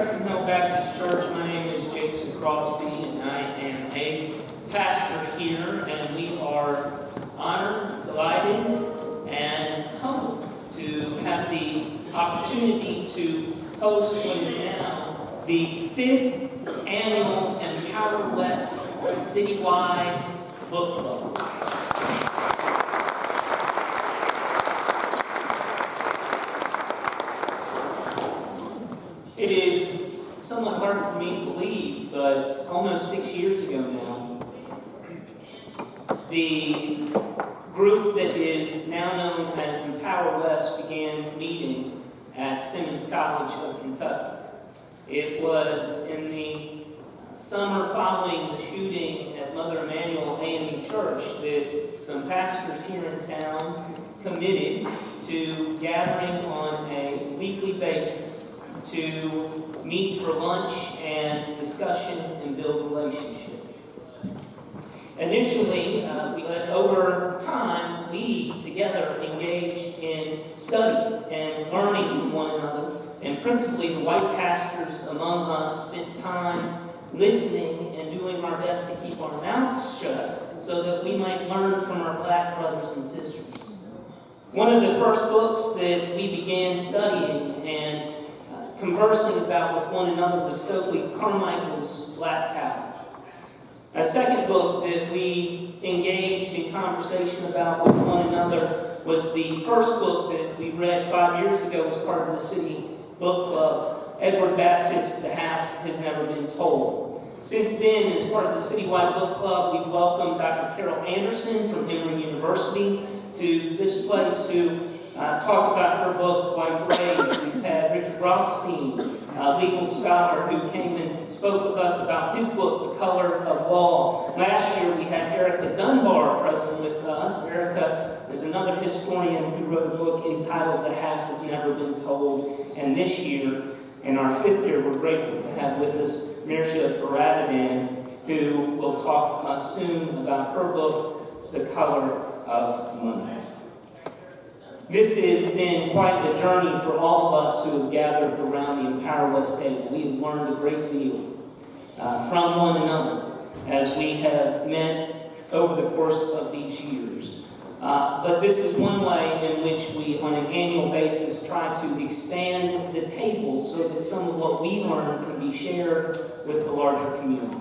Crescent Hill Baptist Church. My name is Jason Crosby, and I am a pastor here, and we are honored, delighted, and humbled to have the opportunity to host what is now the 5th annual Empowerwest citywide book club. It is somewhat hard for me to believe, but almost 6 years ago now, the group that is now known as Empowerwest began meeting at Simmons College of Kentucky. It was in the summer following the shooting at Mother Emanuel AME Church that some pastors here in town committed to gathering on a weekly basis to meet for lunch and discussion and build relationship. Initially, but over time, we together engaged in study and learning from one another, and principally the white pastors among us spent time listening and doing our best to keep our mouths shut so that we might learn from our black brothers and sisters. One of the first books that we began studying and conversing about with one another was Stokely Carmichael's Black Power. A second book that we engaged in conversation about with one another was the first book that we read 5 years ago as part of the City Book Club, Edward Baptist's The Half Has Never Been Told. Since then, as part of the Citywide Book Club, we've welcomed Dr. Carol Anderson from Emory University to this place who talked about her book, White Rage. We've had Richard Rothstein, a legal scholar, who came and spoke with us about his book, The Color of Law. Last year, we had Erica Dunbar present with us. Erica is another historian who wrote a book entitled The Half Has Never Been Told. And this year, in our 5th year, we're grateful to have with us Mehrsa Baradaran, who will talk to us soon about her book, The Color of Money. This has been quite a journey for all of us who have gathered around the Empowerwest table. We have learned a great deal from one another as we have met over the course of these years. But this is one way in which we, on an annual basis, try to expand the table so that some of what we learn can be shared with the larger community.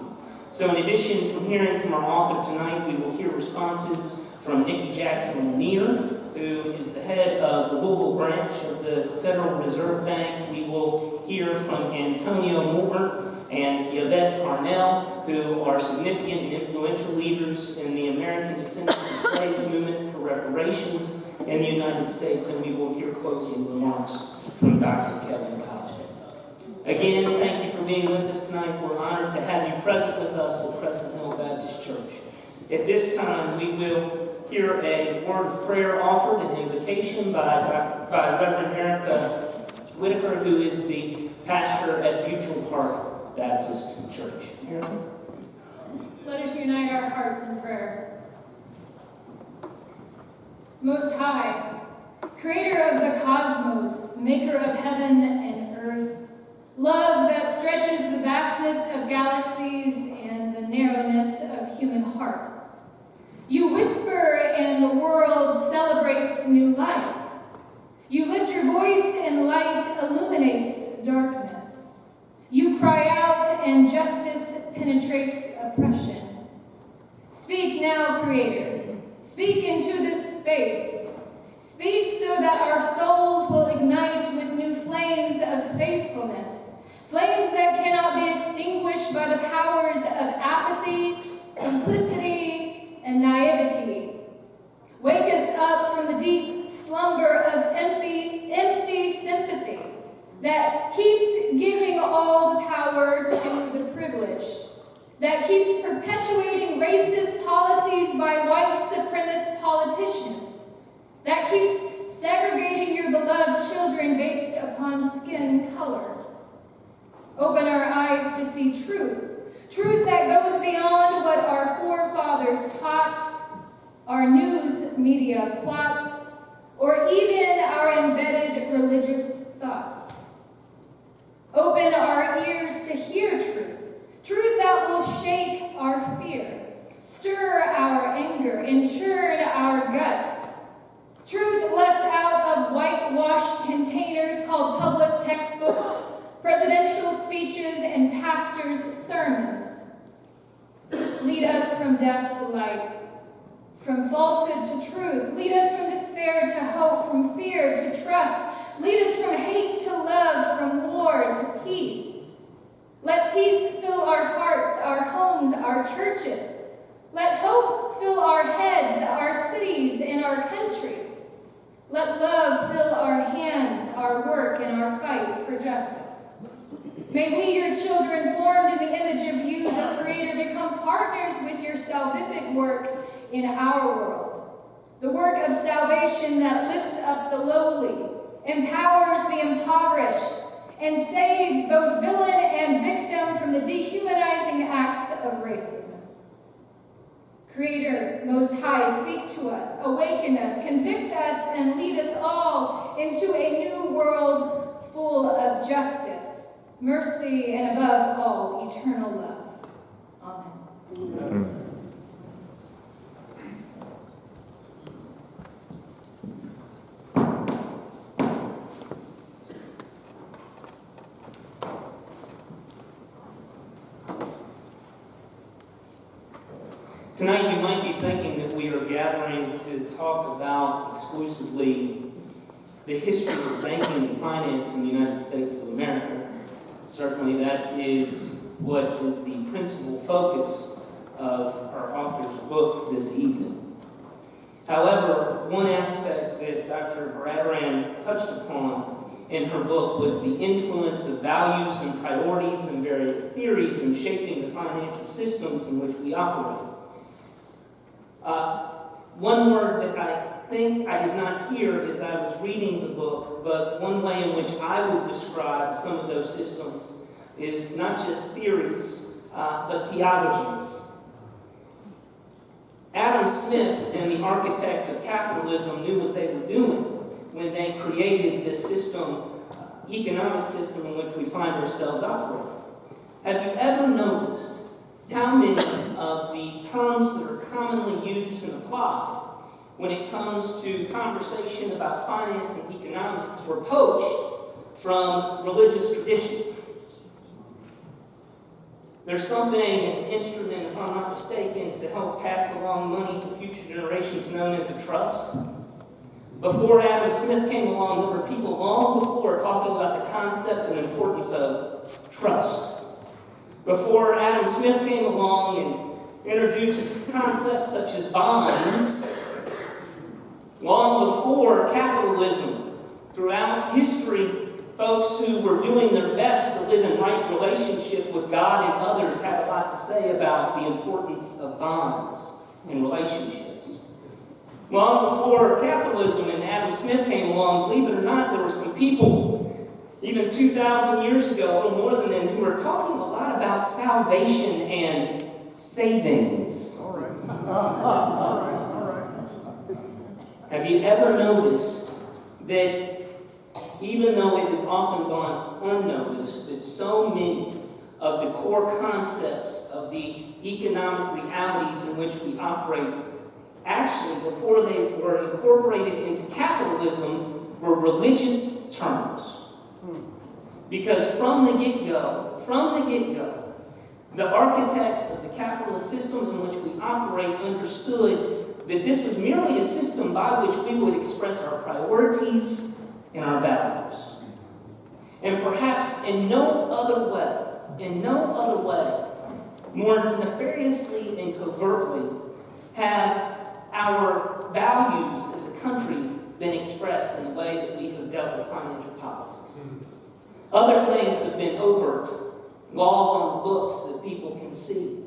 So in addition from hearing from our author tonight, we will hear responses from Nikki Robinson-Lanier, who is the head of the Louisville branch of the Federal Reserve Bank. We will hear from Antonio Moore and Yvette Carnell, who are significant and influential leaders in the American Descendants of Slaves movement for reparations in the United States. And we will hear closing remarks from Dr. Kevin Cosby. Again, thank you for being with us tonight. We're honored to have you present with us at Crescent Hill Baptist Church. At this time, we will hear a word of prayer offered, an invocation by Reverend Erica Whitaker, who is the pastor at Mutual Park Baptist Church. Erica? Let us unite our hearts in prayer. Most High, Creator of the cosmos, Maker of heaven and earth, love that stretches the vastness of galaxies and the narrowness of human hearts. You whisper and the world celebrates new life. You lift your voice and light illuminates darkness. You cry out and justice penetrates oppression. Speak now, Creator. Speak into this space. Speak so that our souls will ignite with new flames of faithfulness, flames that cannot be extinguished by the powers of apathy, complicity, and naivety. Wake us up from the deep slumber of empty sympathy that keeps giving all the power to the privileged, that keeps perpetuating racist policies by white supremacist politicians, that keeps segregating your beloved children based upon skin color. Open our eyes to see truth that goes beyond what our forefathers taught, our news media plots, or even our embedded religious thoughts. Open our ears to hear truth, truth that will shake our fear, stir our anger, and churn our guts. Truth left out of whitewashed containers called public textbooks, presidential speeches, and pastors' sermons. Lead us from death to light, from falsehood to truth. Lead us from despair to hope, from fear to trust. Lead us from hate to love, from war to peace. Let peace fill our hearts, our homes, our churches. Let hope fill our heads, our cities, and our countries. Let love fill our hands, our work, and our fight for justice. May we, your children, formed in the image of you, the Creator, become partners with your salvific work in our world. The work of salvation that lifts up the lowly, empowers the impoverished, and saves both villain and victim from the dehumanizing acts of racism. Creator, Most High, speak to us, awaken us, convict us, and lead us all into a new world full of justice, mercy, and above all, eternal love. Amen. Amen. Tonight you might be thinking that we are gathering to talk about exclusively the history of banking and finance in the United States of America. Certainly that is what is the principal focus of our author's book this evening. However, one aspect that Dr. Baradaran touched upon in her book was the influence of values and priorities and various theories in shaping the financial systems in which we operate. One word that I think I did not hear as I was reading the book, but one way in which I would describe some of those systems is not just theories, but theologies. Adam Smith and the architects of capitalism knew what they were doing when they created this system, economic system in which we find ourselves operating. Have you ever noticed how many of the terms that are commonly used and applied when it comes to conversation about finance and economics were poached from religious tradition? There's something, an instrument, if I'm not mistaken, to help pass along money to future generations known as a trust. Before Adam Smith came along, there were people long before talking about the concept and importance of trust. Before Adam Smith came along and introduced concepts such as bonds, long before capitalism, throughout history, folks who were doing their best to live in right relationship with God and others had a lot to say about the importance of bonds and relationships. Long before capitalism and Adam Smith came along, believe it or not, there were some people, even 2,000 years ago, a little more than then, who were talking a lot about salvation and savings. All right. Have you ever noticed that even though it has often gone unnoticed, that so many of the core concepts of the economic realities in which we operate, actually, before they were incorporated into capitalism, were religious terms? Because from the get-go, the architects of the capitalist system in which we operate understood that this was merely a system by which we would express our priorities and our values. And perhaps in no other way, more nefariously and covertly, have our values as a country been expressed in the way that we have dealt with financial policies. Other things have been overt, laws on the books that people can see,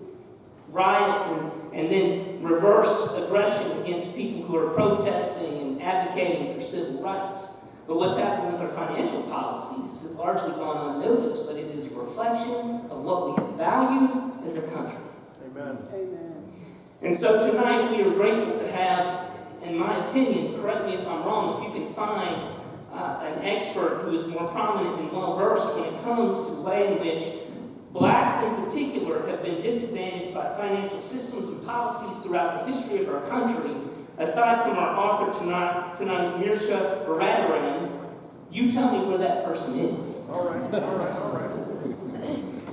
riots and then reverse aggression against people who are protesting and advocating for civil rights. But what's happened with our financial policies has largely gone unnoticed, but it is a reflection of what we have valued as a country. Amen. And so tonight we are grateful to have, in my opinion, correct me if I'm wrong, if you can find an expert who is more prominent and well-versed when it comes to the way in which blacks in particular have been disadvantaged by financial systems and policies throughout the history of our country. Aside from our author tonight, Mehrsa Baradaran, you tell me where that person is. All right.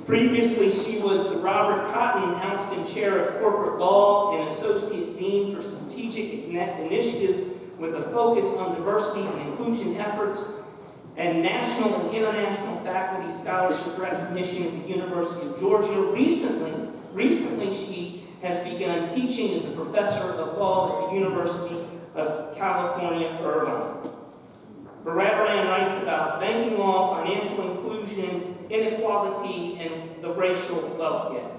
Previously, she was the Robert Cotton Alston Chair of Corporate Law and Associate Dean for Strategic Initiatives with a focus on diversity and inclusion efforts and national and international faculty scholarship recognition at the University of Georgia. Recently, she has begun teaching as a professor of law at the University of California, Irvine. Baradaran writes about banking law, financial inclusion, inequality, and the racial wealth gap.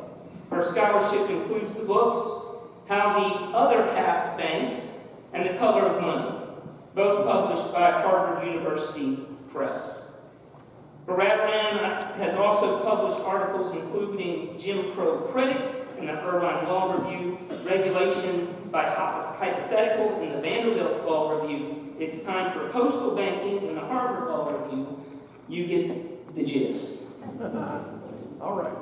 Her scholarship includes the books How the Other Half Banks and The Color of Money, both published by Harvard University Press. Baradaran has also published articles including Jim Crow Credit in the Irvine Law Review, Regulation by Hypothetical in the Vanderbilt Law Review, It's Time for Postal Banking in the Harvard Law Review. You get the gist. All right.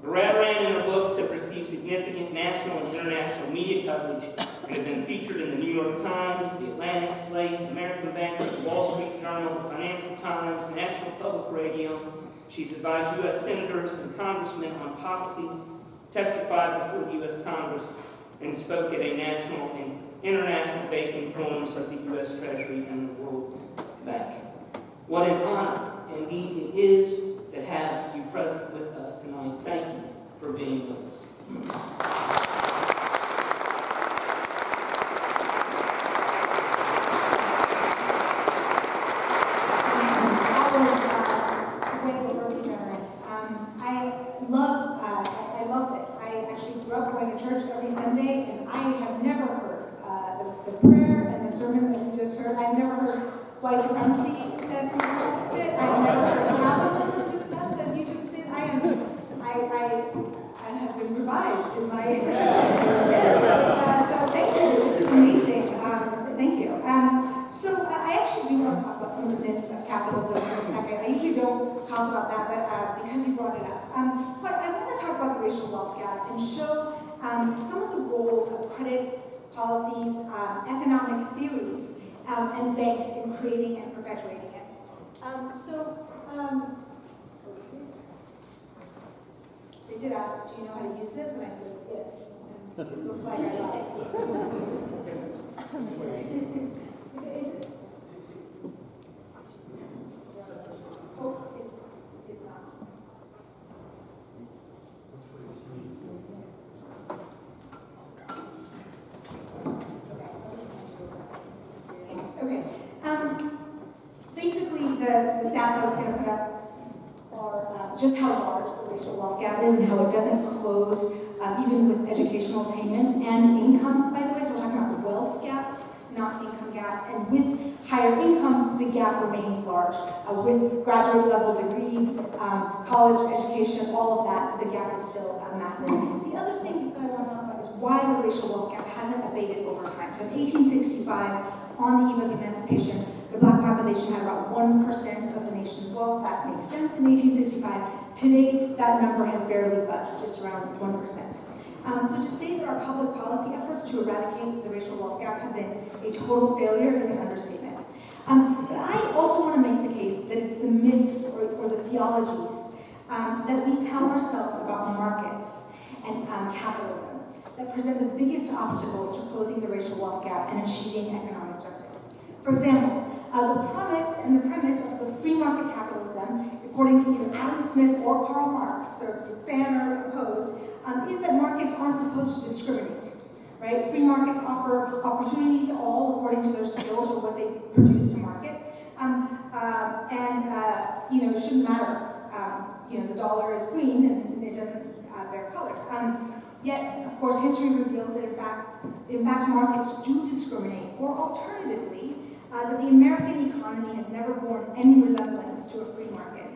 Baradaran and her books have received significant national and international media coverage and have been featured in the New York Times, the Atlantic, Slate, American Banker, the Wall Street Journal, the Financial Times, National Public Radio. She's advised U.S. senators and congressmen on policy, testified before the U.S. Congress, and spoke at a national and international banking forums of the U.S. Treasury and the World Bank. What an honor, indeed, it is to have you present with us tonight. Thank you for being with us. That was way overly generous. I love this. I actually grew up going to church every Sunday, and I have never heard the prayer and the sermon that we just heard. I've never heard white supremacy said from the pulpit. I've never heard capitalism discussed as you just did. I have been revived in my so thank you. This is amazing. Thank you. So I actually do want to talk about some of the myths of capitalism in a second. I usually don't talk about that, but because you brought it up. So I want to talk about the racial wealth gap and show some of the roles of credit policies, economic theories, and banks in creating and perpetuating it. They did ask, do you know how to use this? And I said, yes. And it looks like I lied. Oh, it's not. Okay. Basically, the stats I was going to put up are just how large the racial wealth gap is and how it doesn't close even with educational attainment and income, by the way. So we're talking about wealth gaps, not income gaps. And with higher income, the gap remains large. With graduate level degrees, college education, all of that, the gap is still massive. The other thing that I want to talk about is why the racial wealth gap hasn't abated over time. So in 1865, on the eve of emancipation, the black population had about 1% of the nation's wealth. That makes sense in 1865. Today, that number has barely budged, just around 1%. So to say that our public policy efforts to eradicate the racial wealth gap have been a total failure is an understatement. But I also want to make the case that it's the myths or the theologies that we tell ourselves about markets and capitalism that present the biggest obstacles to closing the racial wealth gap and achieving economic justice. For example, the premise of the free market capitalism, according to either Adam Smith or Karl Marx, or fan or opposed, is that markets aren't supposed to discriminate, right? Free markets offer opportunity to all according to their skills or what they produce to market, it shouldn't matter. The dollar is green and it doesn't bear color. Yet, of course, history reveals that in fact, markets do discriminate, or alternatively, that the American economy has never borne any resemblance to a free market.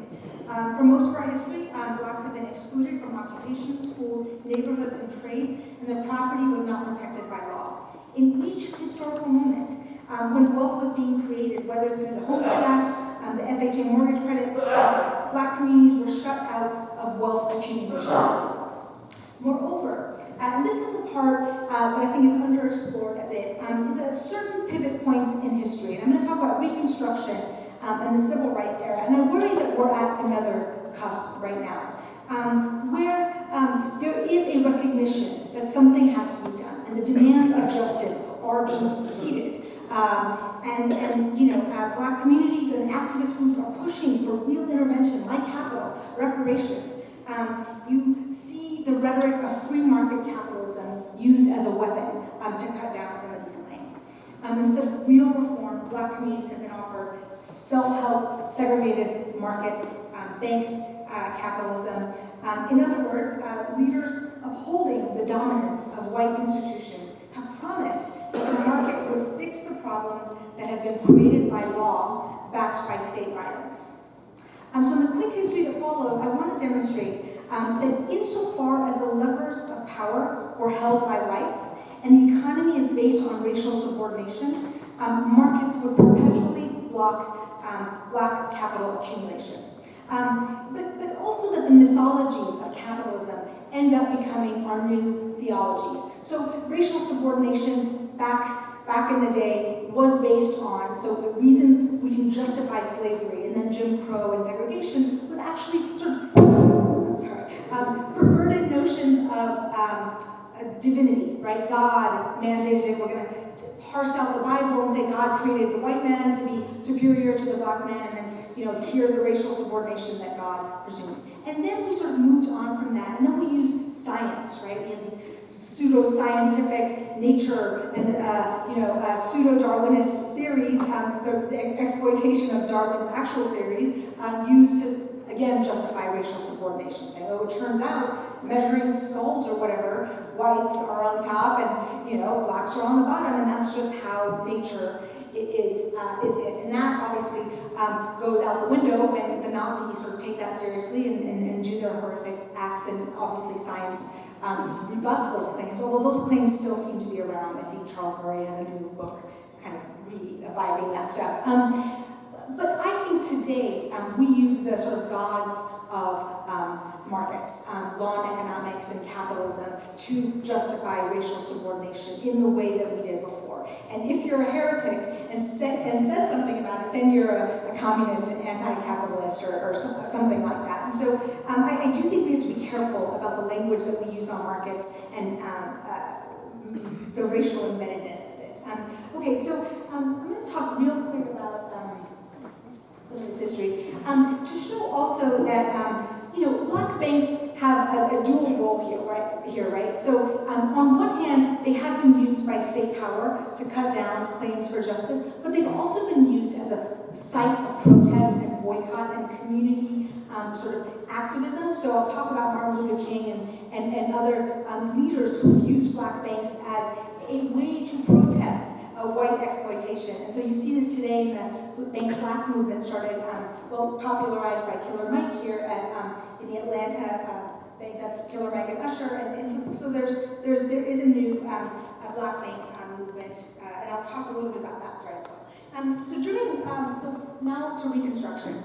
For most of our history, blacks have been excluded from occupations, schools, neighborhoods, and trades, and their property was not protected by law. In each historical moment, when wealth was being created, whether through the Homestead Act, the FHA mortgage credit, Black communities were shut out of wealth accumulation. Moreover, and this is the part that I think is underexplored a bit, is at certain pivot points in history. And I'm going to talk about Reconstruction and the Civil Rights era. And I worry that we're at another cusp right now, where there is a recognition that something has to be done, and the demands of justice are being heeded. Black communities and activist groups are pushing for real intervention, like capital, reparations. You see the rhetoric of free market capitalism used as a weapon to cut down some of these claims. Instead of real reform, Black communities have been offered self-help, segregated markets, banks, capitalism. In other words, leaders upholding the dominance of white institutions have promised that the market would fix the problems that have been created by law, backed by state violence. So in the quick history that follows, I want to demonstrate that insofar as the levers of power were held by whites, and the economy is based on racial subordination, markets would perpetually block Black capital accumulation. But also that the mythologies of capitalism end up becoming our new theologies. So racial subordination back in the day was based on, so the reason we can justify slavery and then Jim Crow and segregation was actually sort of, perverted notions of divinity, right? God mandated it. We're going to parse out the Bible and say God created the white man to be superior to the Black man, and then, here's the racial subordination that God presumes. And then we sort of moved on from that, and then we used science, right? We have these pseudo-scientific nature and, pseudo-Darwinist theories, the exploitation of Darwin's actual theories, used to, again, justify racial subordination, saying, it turns out, measuring skulls or whatever, whites are on the top and, Blacks are on the bottom, and that's just how nature is it. And that obviously goes out the window when the Nazis sort of take that seriously and do their horrific acts, and obviously science rebuts those claims, although those claims still seem to be around. I see Charles Murray has a new book kind of reviving that stuff. But I think today we use the sort of gods of markets, law and economics and capitalism, to justify racial subordination in the way that we did before. And if you're a heretic and says something about it, then you're a communist and anti-capitalist or something like that. And so I do think we have to be careful about the language that we use on markets and the racial embeddedness of this. Okay, so I'm going to talk real quick about some of this history to show also that Black banks have a dual role here, right? So on one hand, they have been used by state power to cut down claims for justice, but they've also been used as a site of protest and boycott and community sort of activism. So I'll talk about Martin Luther King and other leaders who used Black banks as a way to protest white exploitation. And so you see this today in the Bank Black movement started, popularized by Killer Mike here in the Atlanta bank. That's Killer Mike and Usher. And so there is a new Black bank movement, and I'll talk a little bit about that thread as well. So now to Reconstruction.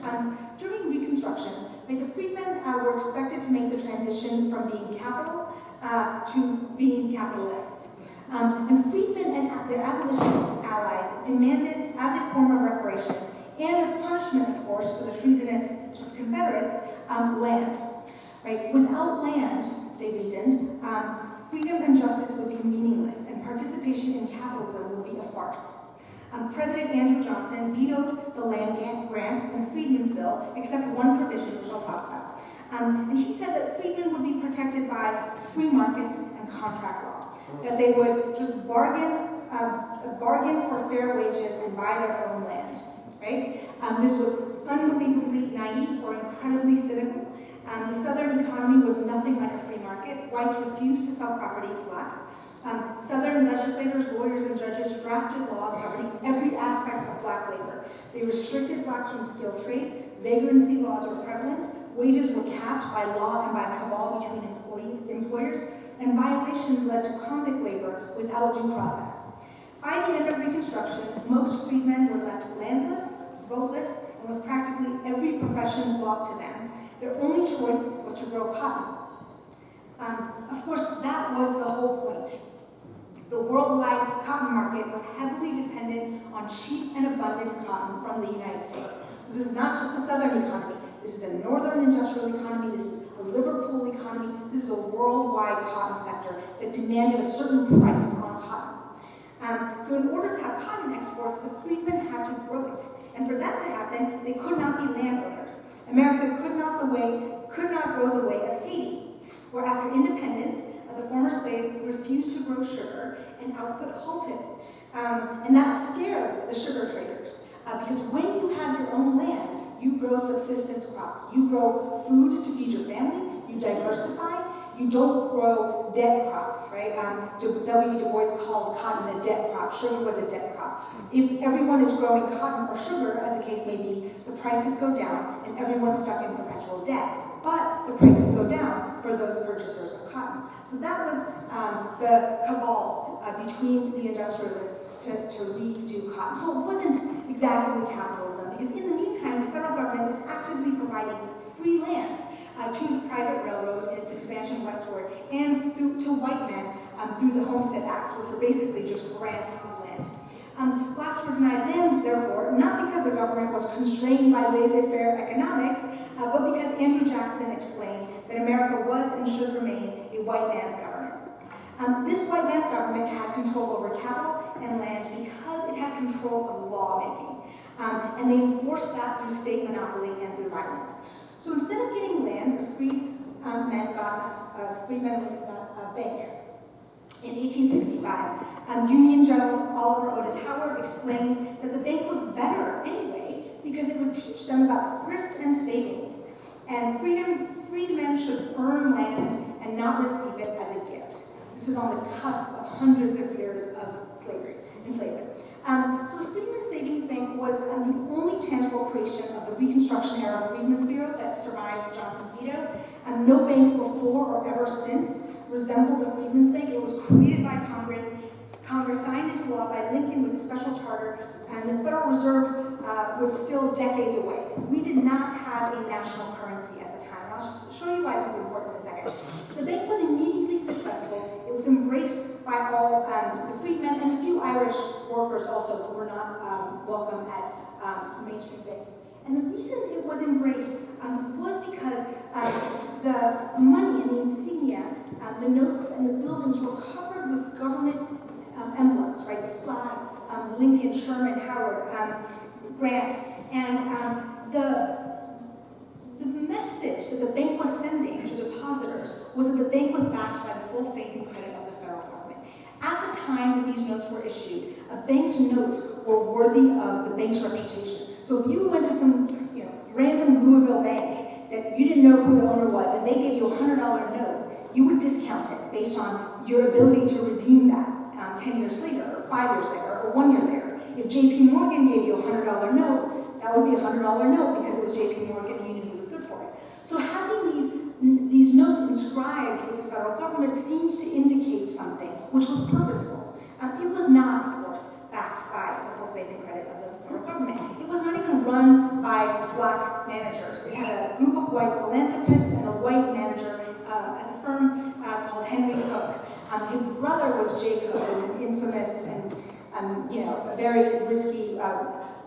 During Reconstruction, right, the freedmen were expected to make the transition from being capital to being capitalists. And freedmen and their abolitionist allies demanded, as a form of reparations, and as punishment, of course, for the treasonous sort of Confederates, land. Right? Without land, they reasoned, freedom and justice would be meaningless, and participation in capitalism would be a farce. President Andrew Johnson vetoed the land grant in the Freedmen's Bill, except one provision, which I'll talk about. And he said that freedmen would be protected by free markets and contract law, that they would just bargain for fair wages and buy their own land, right? This was unbelievably naive or incredibly cynical. The Southern economy was nothing like a free market. Whites refused to sell property to Blacks. Southern legislators, lawyers, and judges drafted laws governing every aspect of Black labor. They restricted Blacks from skilled trades. Vagrancy laws were prevalent. Wages were capped by law and by cabal between employers, and violations led to convict labor without due process. By the end of Reconstruction, most freedmen were left landless, voteless, and with practically every profession blocked to them. Their only choice was to grow cotton. Of course, that was the whole point. The worldwide cotton market was heavily dependent on cheap and abundant cotton from the United States. So this is not just a Southern economy. This is a Northern industrial economy. This is a Liverpool economy. This is a worldwide cotton sector that demanded a certain price on cotton. So in order to have cotton exports, the freedmen had to grow it. And for that to happen, they could not be landowners. America could not go the way of Haiti, where after independence, the former slaves refused to grow sugar and output halted. And that scared the sugar traders, because when you have your own land, you grow subsistence crops. You grow food to feed your family, you diversify, you don't grow debt crops, right? W. Du Bois called cotton a debt crop. Sugar was a debt crop. If everyone is growing cotton or sugar, as the case may be, the prices go down and everyone's stuck in perpetual debt. But the prices go down for those purchasers of cotton. So that was the cabal between the industrialists to redo cotton. So it wasn't exactly capitalism, because in the meantime, the federal government is actively providing free land to the private railroad in its expansion westward, and to white men through the Homestead Acts, which were basically just grants of land. Blacks were denied land, therefore, not because the government was constrained by laissez-faire economics, but because Andrew Jackson explained that America was and should remain a white man's government. This white man's government had control over capital and land because it had control of lawmaking, and they enforced that through state monopoly and through violence. So instead of getting land, the freedmen got a bank. In 1865, Union General Oliver Otis Howard explained that the bank was better anyway because it would teach them about thrift and savings. And freedmen should earn land and not receive it as a gift. This is on the cusp of hundreds of years of enslavement. So the Freedmen's Savings Bank was the only tangible creation of the Reconstruction era Freedmen's Bureau that survived Johnson's veto. No bank before or ever since resembled the Freedmen's Bank. It was created by Congress. Congress signed into law by Lincoln with a special charter, and the Federal Reserve was still decades away. We did not have a national currency at the time. I'll show you why this is important in a second. The bank was immediately successful. It was embraced by all the freedmen and a few Irish workers also who were not welcome at mainstream banks. And the reason it was embraced was because the money and the insignia, the notes and the buildings were covered with government emblems, right? The flag, Lincoln, Sherman, Howard, Grant, and the message that the bank was sending to depositors was that the bank was backed by the full faith and credit of the federal government. At the time that these notes were issued, a bank's notes were worthy of the bank's reputation. So if you went to some random Louisville bank that you didn't know who the owner was and they gave you a $100 note, you would discount it based on your ability to redeem that 10 years later, or 5 years later, or 1 year later. If JP Morgan gave you a $100 note, that would be a $100 note because it was JP Morgan and you knew he was good for it. So having these notes inscribed with the federal government seems to indicate something, which was purposeful. It was not, of course, backed by the full faith and credit of the federal government. It was not even run by black managers. It had a group of white philanthropists and a white manager at the firm called Henry Cook. His brother was Jay Cook, who was an infamous and a very risky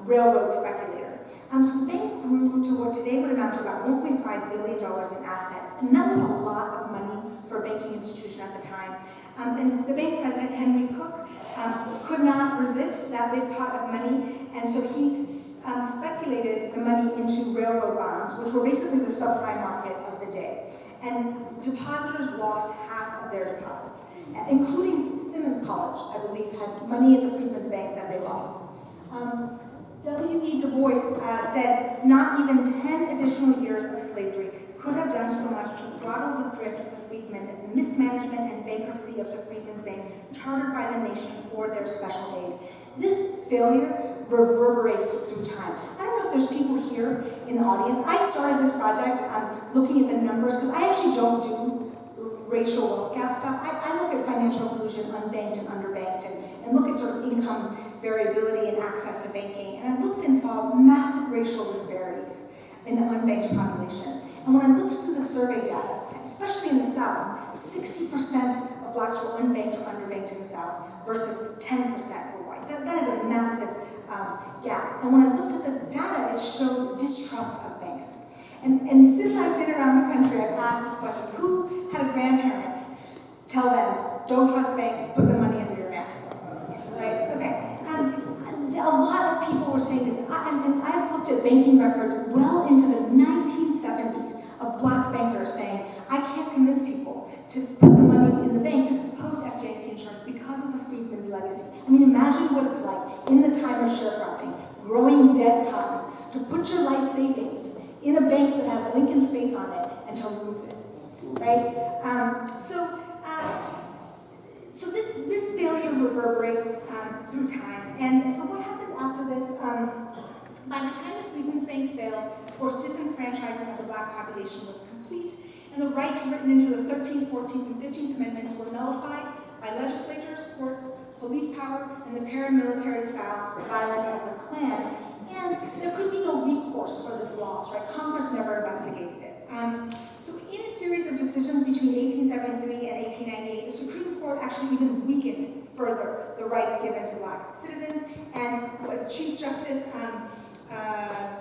railroad speculator. So the bank grew to what today would amount to about $1.5 billion in assets, and that was a lot of money for a banking institution at the time. And the bank president, Henry Cook, could not resist that big pot of money, and so he speculated the money into railroad bonds, which were basically the subprime market of the day. And depositors lost half of their deposits, including Simmons College, I believe, had money at the Freedmen's Bank that they lost. W.E. Du Bois said not even 10 additional years of slavery could have done so much to throttle the thrift of the freedmen as the mismanagement and bankruptcy of the Freedmen's Bank chartered by the nation for their special aid. This failure reverberates through time. I don't know if there's people here in the audience. I started this project looking at the numbers because I actually don't do racial wealth gap stuff. I look at financial inclusion, unbanked and underbanked, and and look at sort of income variability and access to banking. And I looked and saw massive racial disparities in the unbanked population. And when I looked through the survey data, especially in the South, 60% of blacks were unbanked or underbanked in the South versus 10% for whites. That is a massive gap. And when I looked at the data, it showed distrust of banks. And since I've been around the country, I've asked this question: who had a grandparent tell them, don't trust banks, put the money under your mattress? Right? Okay. A lot of people were saying this, and I've looked at banking records well into the 1970s of black bankers saying, I can't convince people to put the money in the bank. This is post-FDIC insurance because of the Freedmen's legacy. I mean, imagine what it's like in the time of sharecropping, growing dead cotton, to put your life savings in a bank that has Lincoln's face on it and to lose it, right? So this failure reverberates through time. And so what happens after this? By the time the Freedmen's Bank failed, of course, disenfranchisement of the black population was complete, and the rights written into the 13th, 14th, and 15th Amendments were nullified by legislatures, courts, police power, and the paramilitary-style violence of the Klan. And there could be no recourse for this loss, right? Congress never investigated it. So in a series of decisions between 1873 and 1898, the Supreme Court actually even weakened further the rights given to black citizens. And what Chief Justice, I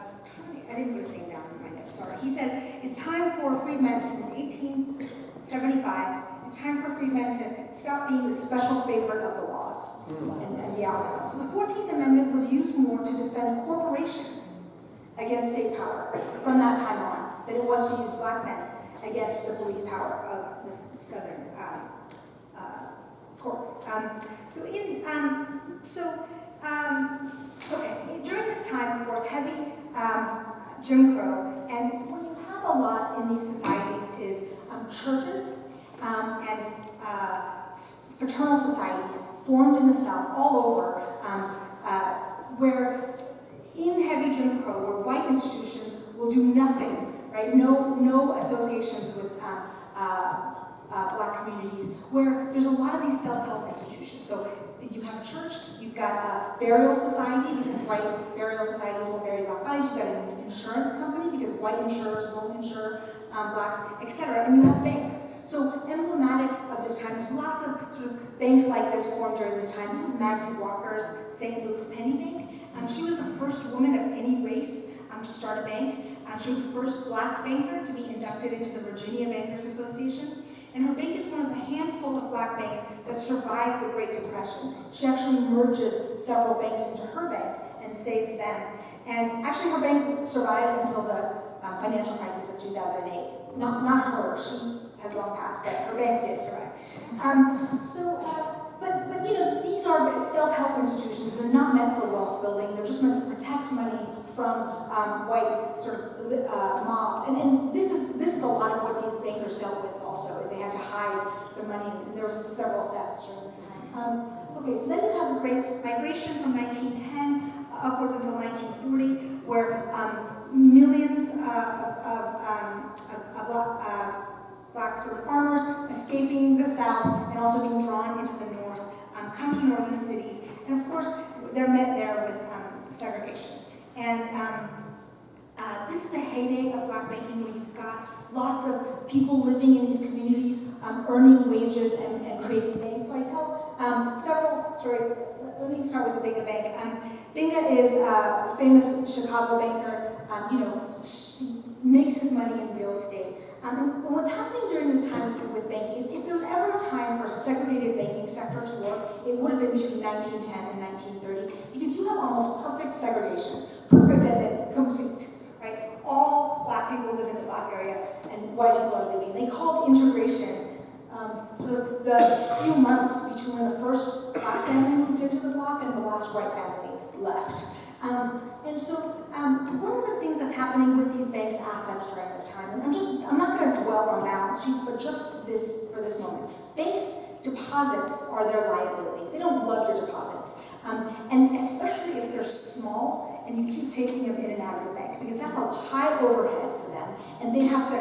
didn't put his name down in my notes, sorry. He says, it's time for freedmen, this is in 1875, it's time for freedmen to stop being the special favorite of the laws and the outcome. So the 14th Amendment was used more to defend corporations against state power from that time on than it was to use black men against the police power of the southern courts. During this time, of course, heavy Jim Crow, and what you have a lot in these societies is churches and fraternal societies formed in the South all over, where in heavy Jim Crow, where white institutions will do nothing, right? No associations with black communities, where there's a lot of these self-help institutions. So you have a church, you've got a burial society because white burial societies will bury black bodies, you've got an insurance company because white insurers won't insure blacks, etc. And you have banks. So emblematic of this time, there's lots of sort of banks like this formed during this time. This is Maggie Walker's St. Luke's Penny Bank. She was the first woman of any race to start a bank. She was the first black banker to be inducted into the Virginia Bankers Association. And her bank is one of a handful of black banks that survives the Great Depression. She actually merges several banks into her bank and saves them. And actually her bank survives until the financial crisis of 2008. Not her, she has long passed, but her bank did survive. But you know, these are self-help institutions. They're not meant for wealth building. They're just meant to protect money from white sort of mobs. And this is a lot of what these bankers dealt with also, is they had to hide their money, and there was several thefts during this time. Okay, so then you have the Great Migration from 1910 upwards until 1940, where millions of black sort of farmers escaping the South and also being drawn into the North come to northern cities. And of course, they're met there with segregation. And this is the heyday of black banking, where you've got lots of people living in these communities, earning wages and creating banks. So I tell several stories. Let me start with the Binga Bank. Binga is a famous Chicago banker, makes his money in real estate. And what's happening during this time with banking, if there was ever a time for a segregated banking sector to work, it would have been between 1910 and 1930, because you have almost perfect segregation, perfect as in complete, right? All black people live in the black area, and white people are living. They called integration sort of the few months between when the first black family moved into the block and the last white family left. And so one of the things that's happening with these banks' assets during this time, and I'm not going to dwell on balance sheets, but just this for this moment. Banks' deposits are their liabilities. They don't love your deposits. And especially if they're small and you keep taking them in and out of the bank, because that's a high overhead for them, and they have to,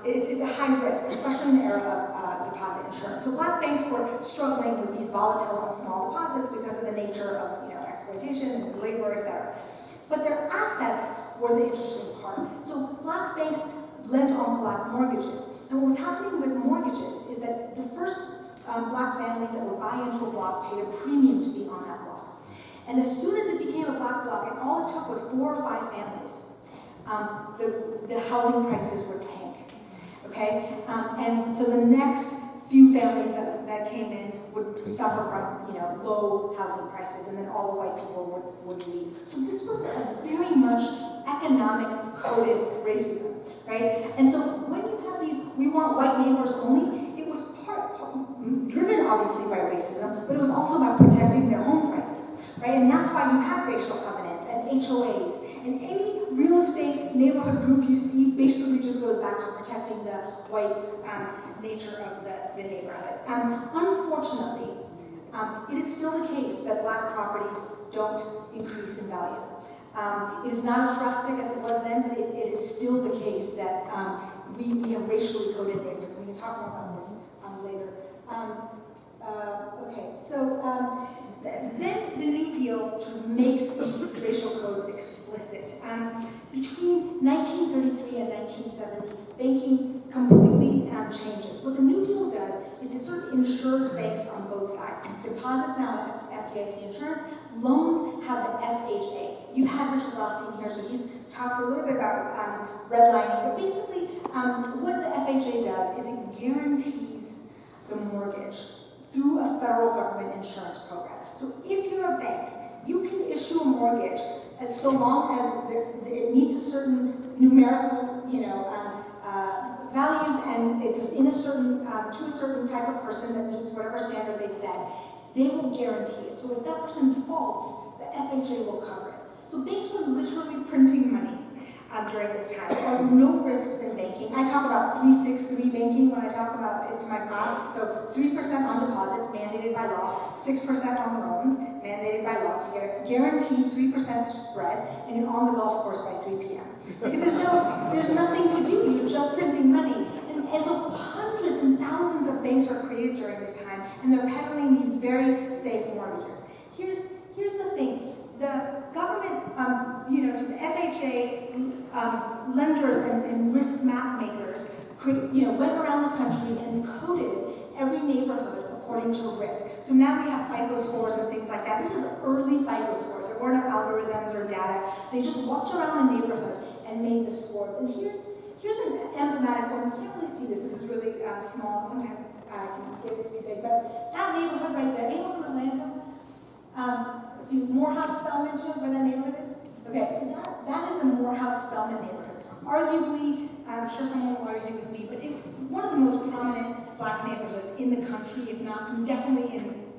it's a high risk, especially in the era of deposit insurance. So black banks were struggling with these volatile and small deposits because of the nature of exploitation, labor, etc. But their assets were the interesting part. So black banks lent on black mortgages. And what was happening with mortgages is that the first black families that would buy into a block paid a premium to be on that block. And as soon as it became a black block, and all it took was 4 or 5 families, the housing prices would tank. Okay? And so the next few families that came in would suffer from low housing prices, and then all the white people would leave. So this was a very much economic coded racism, right? And so when you have these "we want white neighbors only," it was driven obviously by racism, but it was also about protecting their home prices, right? And that's why you have racial covenants and HOAs, and any real estate neighborhood group you see basically just goes back to protecting the white nature of the neighborhood. Unfortunately, it is still the case that black properties don't increase in value. It is not as drastic as it was then, but it is still the case that we have racially coded neighborhoods. We can talk more about this later. Okay, so then the New Deal sort of makes these racial codes explicit. Between 1933 and 1970, banking completely changes. What the New Deal does is it sort of insures banks on both sides. Deposits now have FDIC insurance, loans have the FHA. You've had Richard Rothstein here, so he talks a little bit about redlining, but basically what the FHA does is it guarantees the mortgage through a federal government insurance program. So if you're a bank, you can issue a mortgage as so long as it meets a certain numerical, values, and it's in a certain to a certain type of person that meets whatever standard they set. They will guarantee it. So if that person defaults, the FHA will cover it. So banks were literally printing money during this time. There are no risks in banking. I talk about 363 banking when I talk about it to my class. So 3% on deposits mandated by law, 6% on loans mandated by law. So you get a guaranteed 3% spread, and you're on the golf course by 3 p.m. Because there's nothing to do. You're just printing money. And so hundreds and thousands of banks are created during this time, and they're peddling these very safe mortgages. Here's the thing. The government, so the FHA lenders and risk map makers, went around the country and coded every neighborhood according to risk. So now we have FICO scores and things like that. This is early FICO scores. There weren't algorithms or data. They just walked around the neighborhood and made the scores. And here's an emblematic one. You can't really see this. This is really small. Sometimes I can get it to be big. But that neighborhood right there, anyone from Atlanta? Morehouse Spelman, do you know where that neighborhood is? Okay, so that is the Morehouse Spelman neighborhood. Arguably, I'm sure someone will argue with me, but it's one of the most prominent black neighborhoods in the country, if not definitely in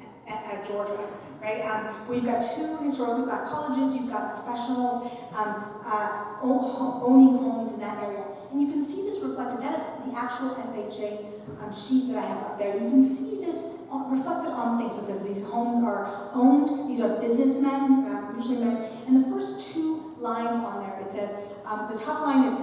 Georgia, right? Where you've got 2 historically black colleges, you've got professionals owning homes in that area. And you can see this reflected. That is the actual FHA sheet that I have up there. You can see this reflected on things. So it says these homes are owned. These are businessmen, usually men. And the first 2 lines on there, it says, the top line is,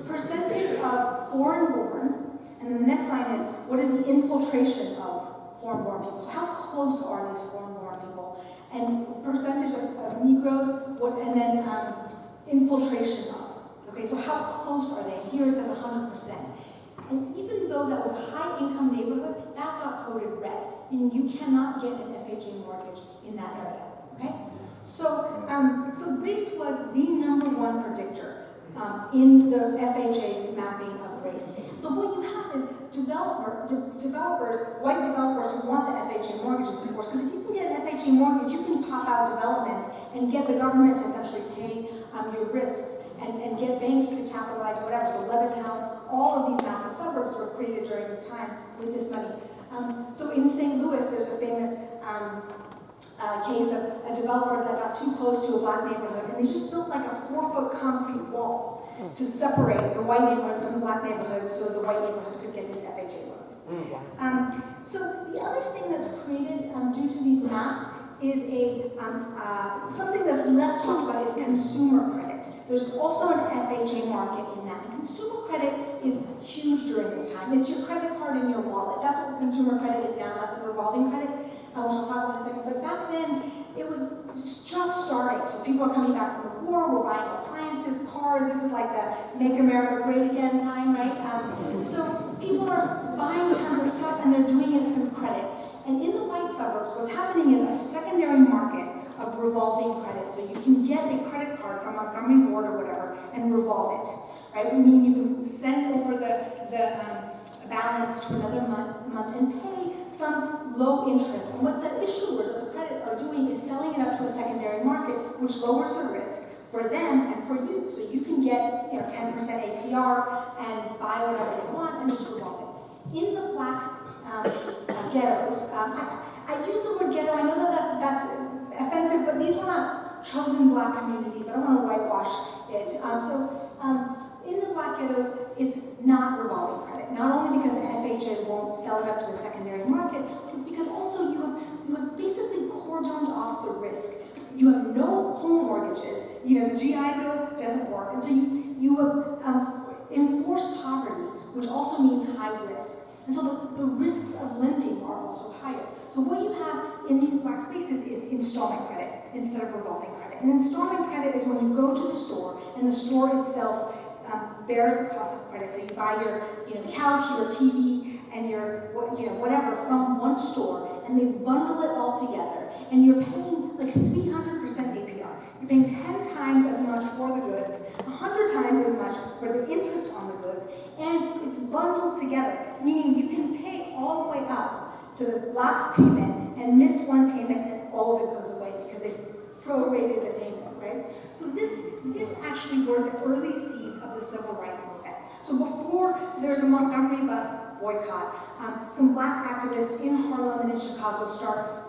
percentage of foreign-born. And then the next line is, what is the infiltration of foreign-born people? So how close are these foreign-born people? And percentage of Negroes, and then infiltration of. Okay, so how close are they? Here it says 100%. And even though that was a high-income neighborhood, that got coded red, meaning you cannot get an FHA mortgage in that area. Okay, so race was the #1 predictor in the FHA's mapping of race. So what you have is developers, white developers who want the FHA mortgages, of course, because if you can get an FHA mortgage, you can pop out developments and get the government to essentially pay your risks and get banks to capitalize whatever. So Levittown, all of these massive suburbs were created during this time with this money. So in St. Louis, there's a famous case of a developer that got too close to a black neighborhood, and they just built like a 4-foot concrete wall to separate the white neighborhood from the black neighborhood so the white neighborhood could get these FHA loans. So the other thing that's created due to these maps is something that's less talked about is consumer credit. There's also an FHA market in that. And consumer credit is huge during this time. It's your credit card in your wallet. That's what consumer credit is now. That's a revolving credit, which I'll talk about in a second. But back then, it was just starting. So people are coming back from the war, we're buying appliances, cars. This is like the Make America Great Again time, right? So people are buying tons of stuff and they're doing it through credit. And in the white suburbs, what's happening is a secondary market of revolving credit. So you can get a credit card from Montgomery Ward or whatever and revolve it, right? Meaning you can send over the balance to another month and pay some low interest. And what the issuers of the credit are doing is selling it up to a secondary market, which lowers the risk for them and for you. So you can get 10% APR and buy whatever you want and just revolve it. In the black ghettos, I use the word ghetto, I know that's offensive, but these were not chosen black communities. I don't want to whitewash it. In the black ghettos, it's not revolving credit. Not only because the FHA won't sell it up to the secondary market, it's because also you have basically cordoned off the risk. You have no home mortgages. The GI Bill doesn't work. And so you have enforced poverty, which also means high risk. And so the risks of lending are also higher. So what you have in these black spaces is installment credit instead of revolving credit. And installment credit is when you go to the store and the store itself bears the cost of credit. So you buy your couch, your TV, and your whatever from one store, and they bundle it all together. And you're paying like 300% APR. You're paying 10 times as much for the goods, 100 times as much for the interest on the goods, and it's bundled together, meaning you can pay all the way up to the last payment and miss one payment and all of it goes away because they prorated the payment, right? So this actually were the early seeds of the civil rights movement. So before there's a Montgomery bus boycott, some black activists in Harlem and in Chicago start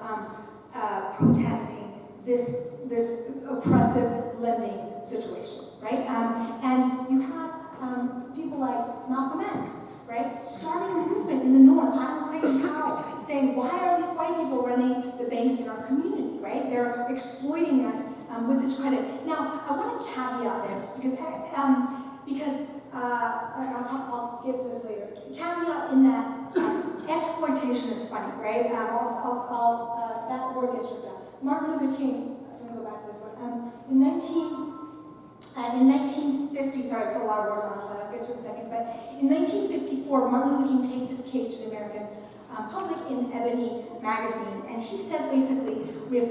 protesting this oppressive lending situation, right? And you have people like Malcolm X, right, starting a movement in the North, Adam Clayton Powell, saying, why are these white people running the banks in our community, right? They're exploiting us with this credit. Now, I want to caveat this because I'll get to this later. Caveat in that exploitation is funny, right? That word gets stripped out. Martin Luther King, I'm going to go back to this one. In 1950, sorry, it's a lot of words on that slide, I'll get to it in a second, but in 1954, Martin Luther King takes his case to the American public in Ebony magazine, and he says basically, we have,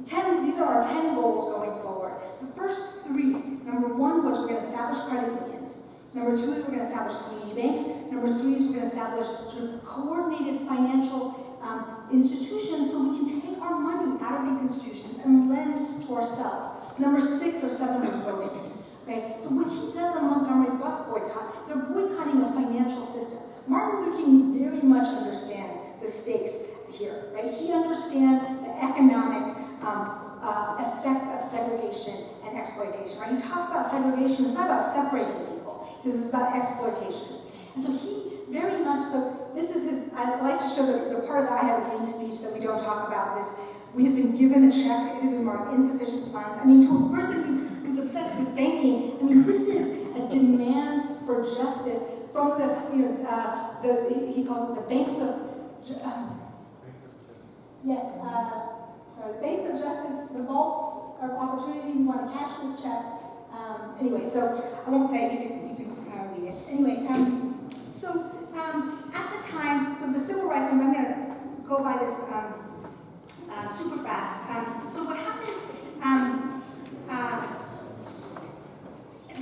10, these are our 10 goals going forward. The first 3, number 1 was we're going to establish credit unions. Number 2 is we're going to establish community banks. Number 3 is we're going to establish sort of coordinated financial institutions so we can take our money out of these institutions and lend to ourselves. Number 6 or 7 was voting. Okay? So when he does the Montgomery bus boycott, they're boycotting a financial system. Martin Luther King very much understands the stakes here, right? He understands the economic effects of segregation and exploitation, right? He talks about segregation, it's not about separating people. He says it's about exploitation. And so he very much, so this is his, I like to show the part of the I Have a Dream speech that we don't talk about this. We have been given a check, it has been marked insufficient funds. I mean, to a person who's obsessed with banking, I mean, this is a demand for justice from the, he calls it the banks of, banks of justice, the vaults of opportunity, we want to cash this check. Anyway, so I won't say it, you can read it. Anyway, at the time, so the civil rights movement, I'm going to go by this super fast. So what happens,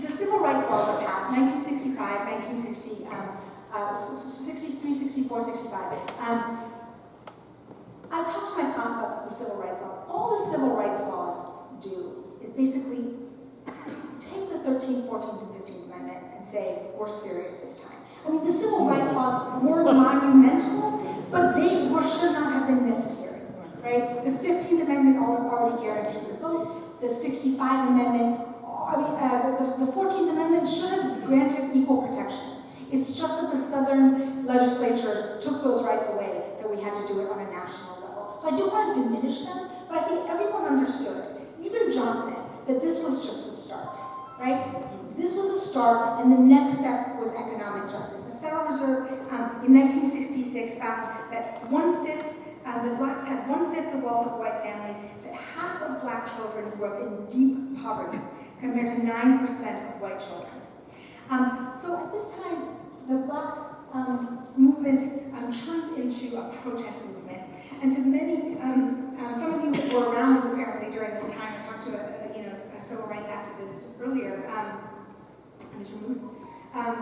the civil rights laws are passed, 1965, 1960, 63, 64, 65. I talked to my class about the civil rights law. All the civil rights laws do is basically take the 13th, 14th, and 15th Amendment and say, we're serious this time. I mean, the civil rights laws were monumental, but they should not have been necessary, right? The 15th Amendment already guaranteed the vote. The 65 Amendment, the 14th Amendment should have granted equal protection. It's just that the Southern legislatures took those rights away, that we had to do it on a national level. So I don't want to diminish them, but I think everyone understood, even Johnson, that this was just a start, right? This was a start, and the next step was economic justice. The Federal Reserve in 1966 found that that blacks had 1/5 the wealth of white families, that half of black children grew up in deep poverty, compared to 9% of white children. So at this time, the black movement turns into a protest movement. And to many, some of you were around apparently during this time. I talked to a civil rights activist earlier, Mr. Moose, and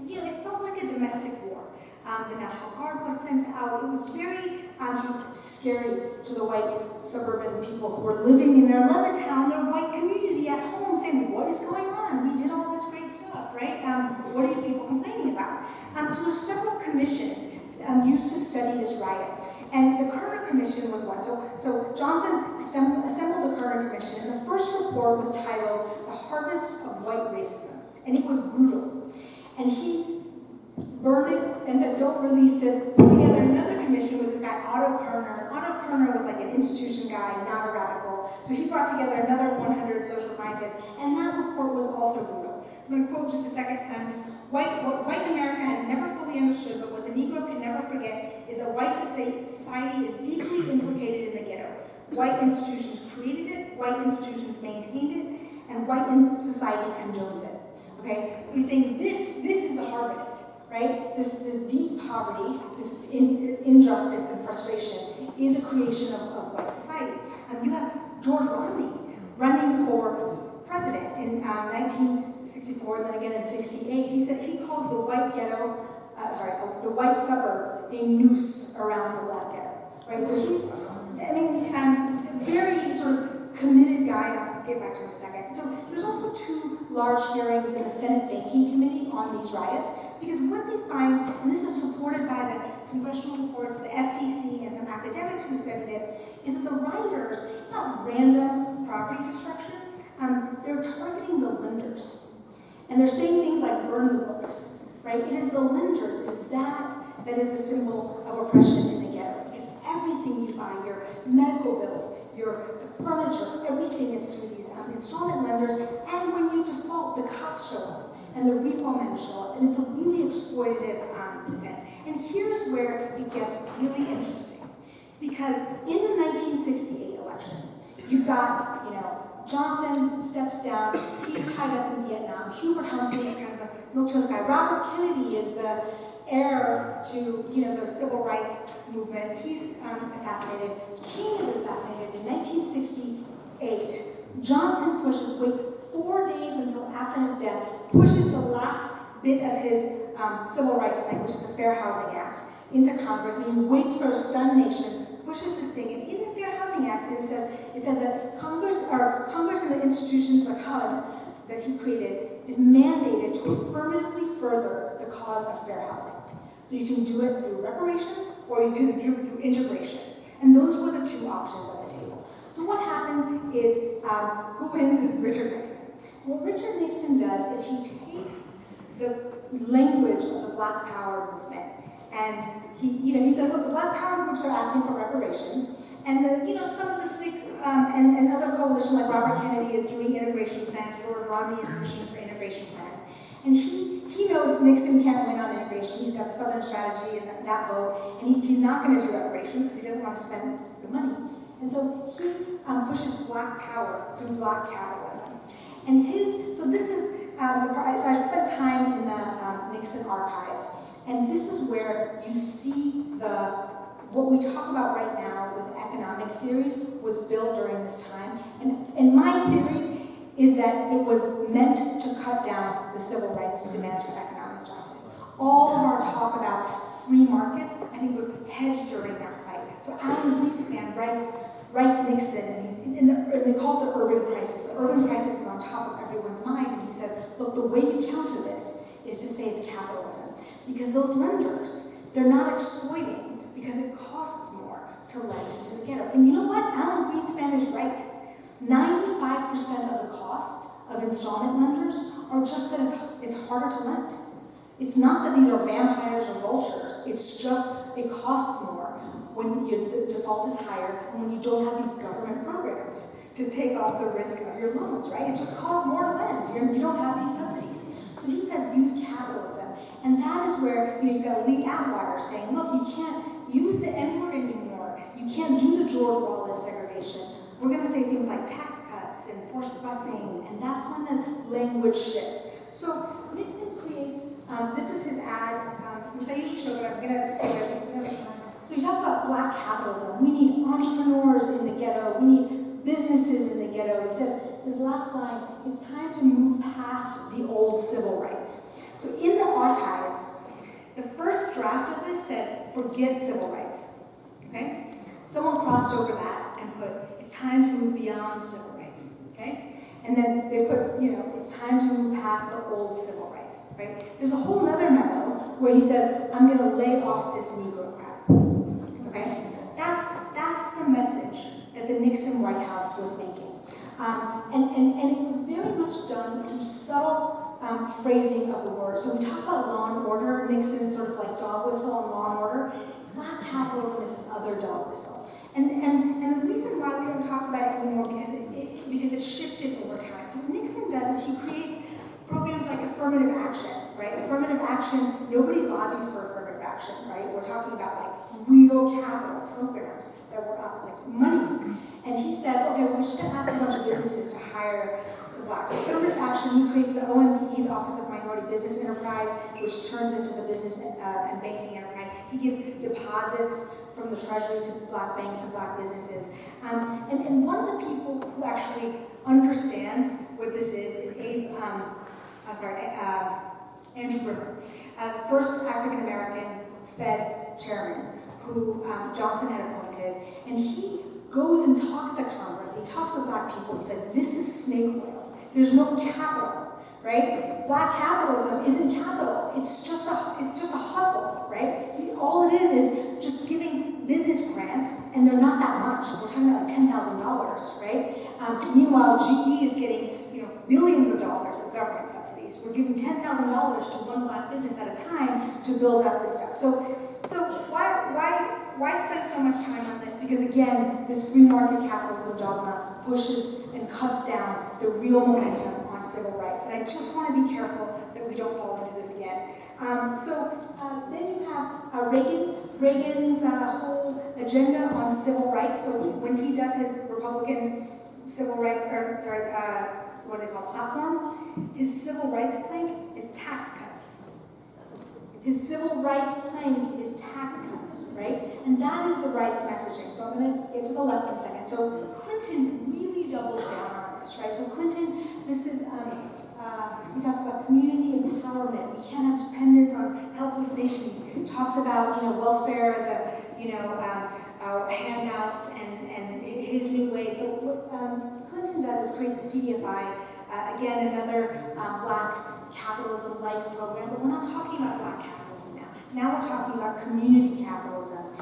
it felt like a domestic war. The National Guard was sent out. It was very sort of scary to the white suburban people who were living in their Levittown, their white community at home, saying, what is going on? We did all this great stuff, right? What are you people complaining about? So there's several commissions used to study this riot. And the Kerner Commission was one. So Johnson assembled the Kerner Commission, and the first report was titled The Harvest of White Racism. And it was brutal. And he burned it and said, don't release this. Put together another commission with this guy, Otto Kerner. And Otto Kerner was like an institution guy, not a radical. So he brought together another 100 social scientists, and that report was also brutal. So I'm going to quote just a second. It says, what white America has never fully understood, but what the Negro can never forget, is that white society is deeply implicated in the ghetto. White institutions created it, white institutions maintained it, and white society condones it. Okay? So he's saying this is the harvest. Right? This deep poverty, this injustice and frustration is a creation of white society. You have George Romney running for president in 1964 and then again in 68. He said he calls the white ghetto, the white suburb a noose around the black ghetto. Right? So he's, very sort of committed guy. I'll get back to him in a second. So there's also 2 large hearings in the Senate Banking Committee on these riots, because what they find, and this is supported by the congressional reports, the FTC, and some academics who studied it, is that the rioters, it's not random property destruction, they're targeting the lenders. And they're saying things like burn the books, right? It is the lenders, it is that is the symbol of oppression in the ghetto, because everything you buy, your medical bills, your furniture, everything is through these installment lenders, and when you default, the cops show up, and the repo men show up, and it's a really exploitative sense. And here's where it gets really interesting, because in the 1968 election, you've got, Johnson steps down, he's tied up in Vietnam, Hubert Humphrey's kind of a milquetoast guy, Robert Kennedy is the heir to, the civil rights movement. He's assassinated. King is assassinated in 1968. Johnson waits 4 days until after his death, pushes the last bit of his civil rights plan, which is the Fair Housing Act, into Congress, and he waits for a stunned nation, pushes this thing, and in the Fair Housing Act, it says that Congress and the institutions like HUD that he created is mandated to affirmatively further the cause of fair housing. So you can do it through reparations, or you can do it through integration. And those were the 2 options on the table. So what happens is, who wins is Richard Nixon. What Richard Nixon does is he takes the language of the Black Power movement, and he says, look, the Black Power groups are asking for reparations, and some of the SNCC and other coalition like Robert Kennedy is doing integration plans, George Romney is pushing for integration plans. And he knows Nixon can't win on integration. He's got the Southern strategy and that vote, and he's not going to do reparations because he doesn't want to spend the money. And so he pushes Black Power through Black capitalism. And so I spent time in the Nixon archives, and this is where you see what we talk about right now with economic theories was built during this time. And my theory is that it was meant to cut down the civil rights demands for economic justice. All of our talk about free markets, I think, was hedged during that fight. So Alan Greenspan writes Nixon, and they call it the urban crisis. The urban crisis is on top of everyone's mind, and he says, look, the way you counter this is to say it's capitalism. Because those lenders, they're not exploiting, because it costs more to lend into the ghetto. And you know what? Alan Greenspan is right. 95% of the costs of installment lenders are just that it's harder to lend. It's not that these are vampires or vultures. It's just it costs more. when the default is higher and when you don't have these government programs to take off the risk of your loans, right? It just costs more to lend. You don't have these subsidies. So he says use capitalism. And that is where you've got Lee Atwater saying, look, you can't use the N-word anymore. You can't do the George Wallace segregation. We're going to say things like tax cuts and forced busing, and that's when the language shifts. So Nixon creates, this is his ad, which I usually show, but I'm going to skip it. So he talks about black capitalism. We need entrepreneurs in the ghetto. We need businesses in the ghetto. He says, his last line, it's time to move past the old civil rights. So in the archives, the first draft of this said, forget civil rights. Okay? Someone crossed over that and put, it's time to move beyond civil rights. Okay? And then they put, it's time to move past the old civil rights. Right? There's a whole other memo where he says, I'm going to lay off this Negro crap. Okay? That's the message that the Nixon White House was making. And it was very much done through subtle phrasing of the word. So we talk about law and order, Nixon sort of like dog whistle and law and order. Black capitalism is this other dog whistle. And the reason why we don't talk about it anymore because it shifted over time. So what Nixon does is he creates programs like affirmative action, right? Affirmative action, nobody lobbied for affirmative action, right? We're talking about like real capital programs that were up, like money. And he says, okay, we're just going to ask a bunch of businesses to hire some blacks. So affirmative action, he creates the OMBE, the Office of Minority Business Enterprise, which turns into the business and banking enterprise. He gives deposits from the Treasury to black banks and black businesses. And one of the people who actually understands what this is Andrew Brimmer, the first African-American Fed chairman who Johnson had appointed. And he goes and talks to Congress. He talks to black people. He said, this is snake oil. There's no capital, right? Black capitalism isn't capital. It's just a hustle, right? All it is just giving business grants, and they're not that much. We're talking about like $10,000, right? Meanwhile, GE is getting billions of dollars of government subsidies. We're giving $10,000 to one black business at a time to build up this stuff. So why spend so much time on this? Because again, this free market capitalism dogma pushes and cuts down the real momentum on civil rights. And I just want to be careful that we don't fall into this again. Then you have Reagan's whole agenda on civil rights. So when he does his Republican civil rights, what do they call platform? His civil rights plank is tax cuts. His civil rights plank is tax cuts, right? And that is the rights messaging. So I'm going to get to the left in a second. So Clinton really doubles down on this, right? So Clinton, this is, he talks about community empowerment. We can't have dependence on helpless nation. He talks about, welfare as a, handouts and his new way. So what Clinton does is creates a CDFI, again, another black capitalism-like program, but we're not talking about black capitalism now. Now we're talking about community capitalism,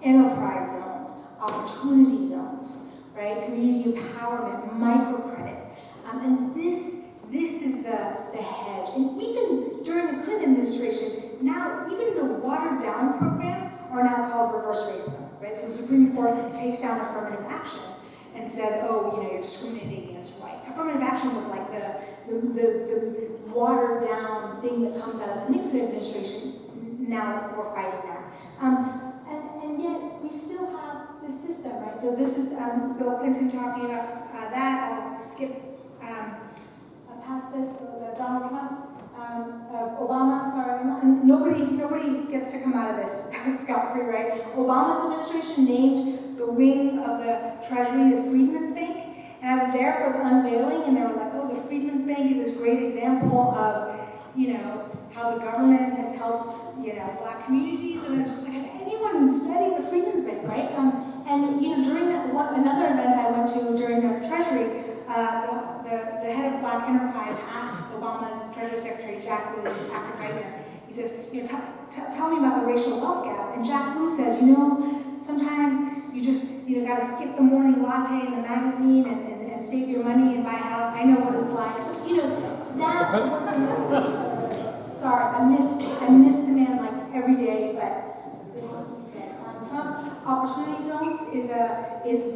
enterprise zones, opportunity zones, right? Community empowerment, microcredit. And this is the hedge. And even during the Clinton administration, now even the watered-down programs are now called reverse racism, right? So the Supreme Court takes down affirmative action and says, you're discriminating against white. Affirmative action was like the watered down thing that comes out of the Nixon administration. Now we're fighting that. And yet we still have this system, right? So this is Bill Clinton talking about that. I'll skip past this, Donald Trump. Obama, sorry, nobody gets to come out of this scot-free, right? Obama's administration named the wing of the Treasury the Freedmen's Bank, and I was there for the unveiling, and they were like, the Freedmen's Bank is this great example of, how the government has helped, black communities, and I'm just like, has anyone studied the Freedmen's Bank, right? During another event I went to during the Treasury, the head of Black Enterprise asked Obama's Treasury Secretary, Jack Lew, after Whitaker, he says, tell me about the racial wealth gap. And Jack Lew says, sometimes you just, got to skip the morning latte in the magazine and save your money and buy a house. I know what it's like. So, that was the message. Sorry, I miss the man like every day, but it has to be said. Opportunity zones is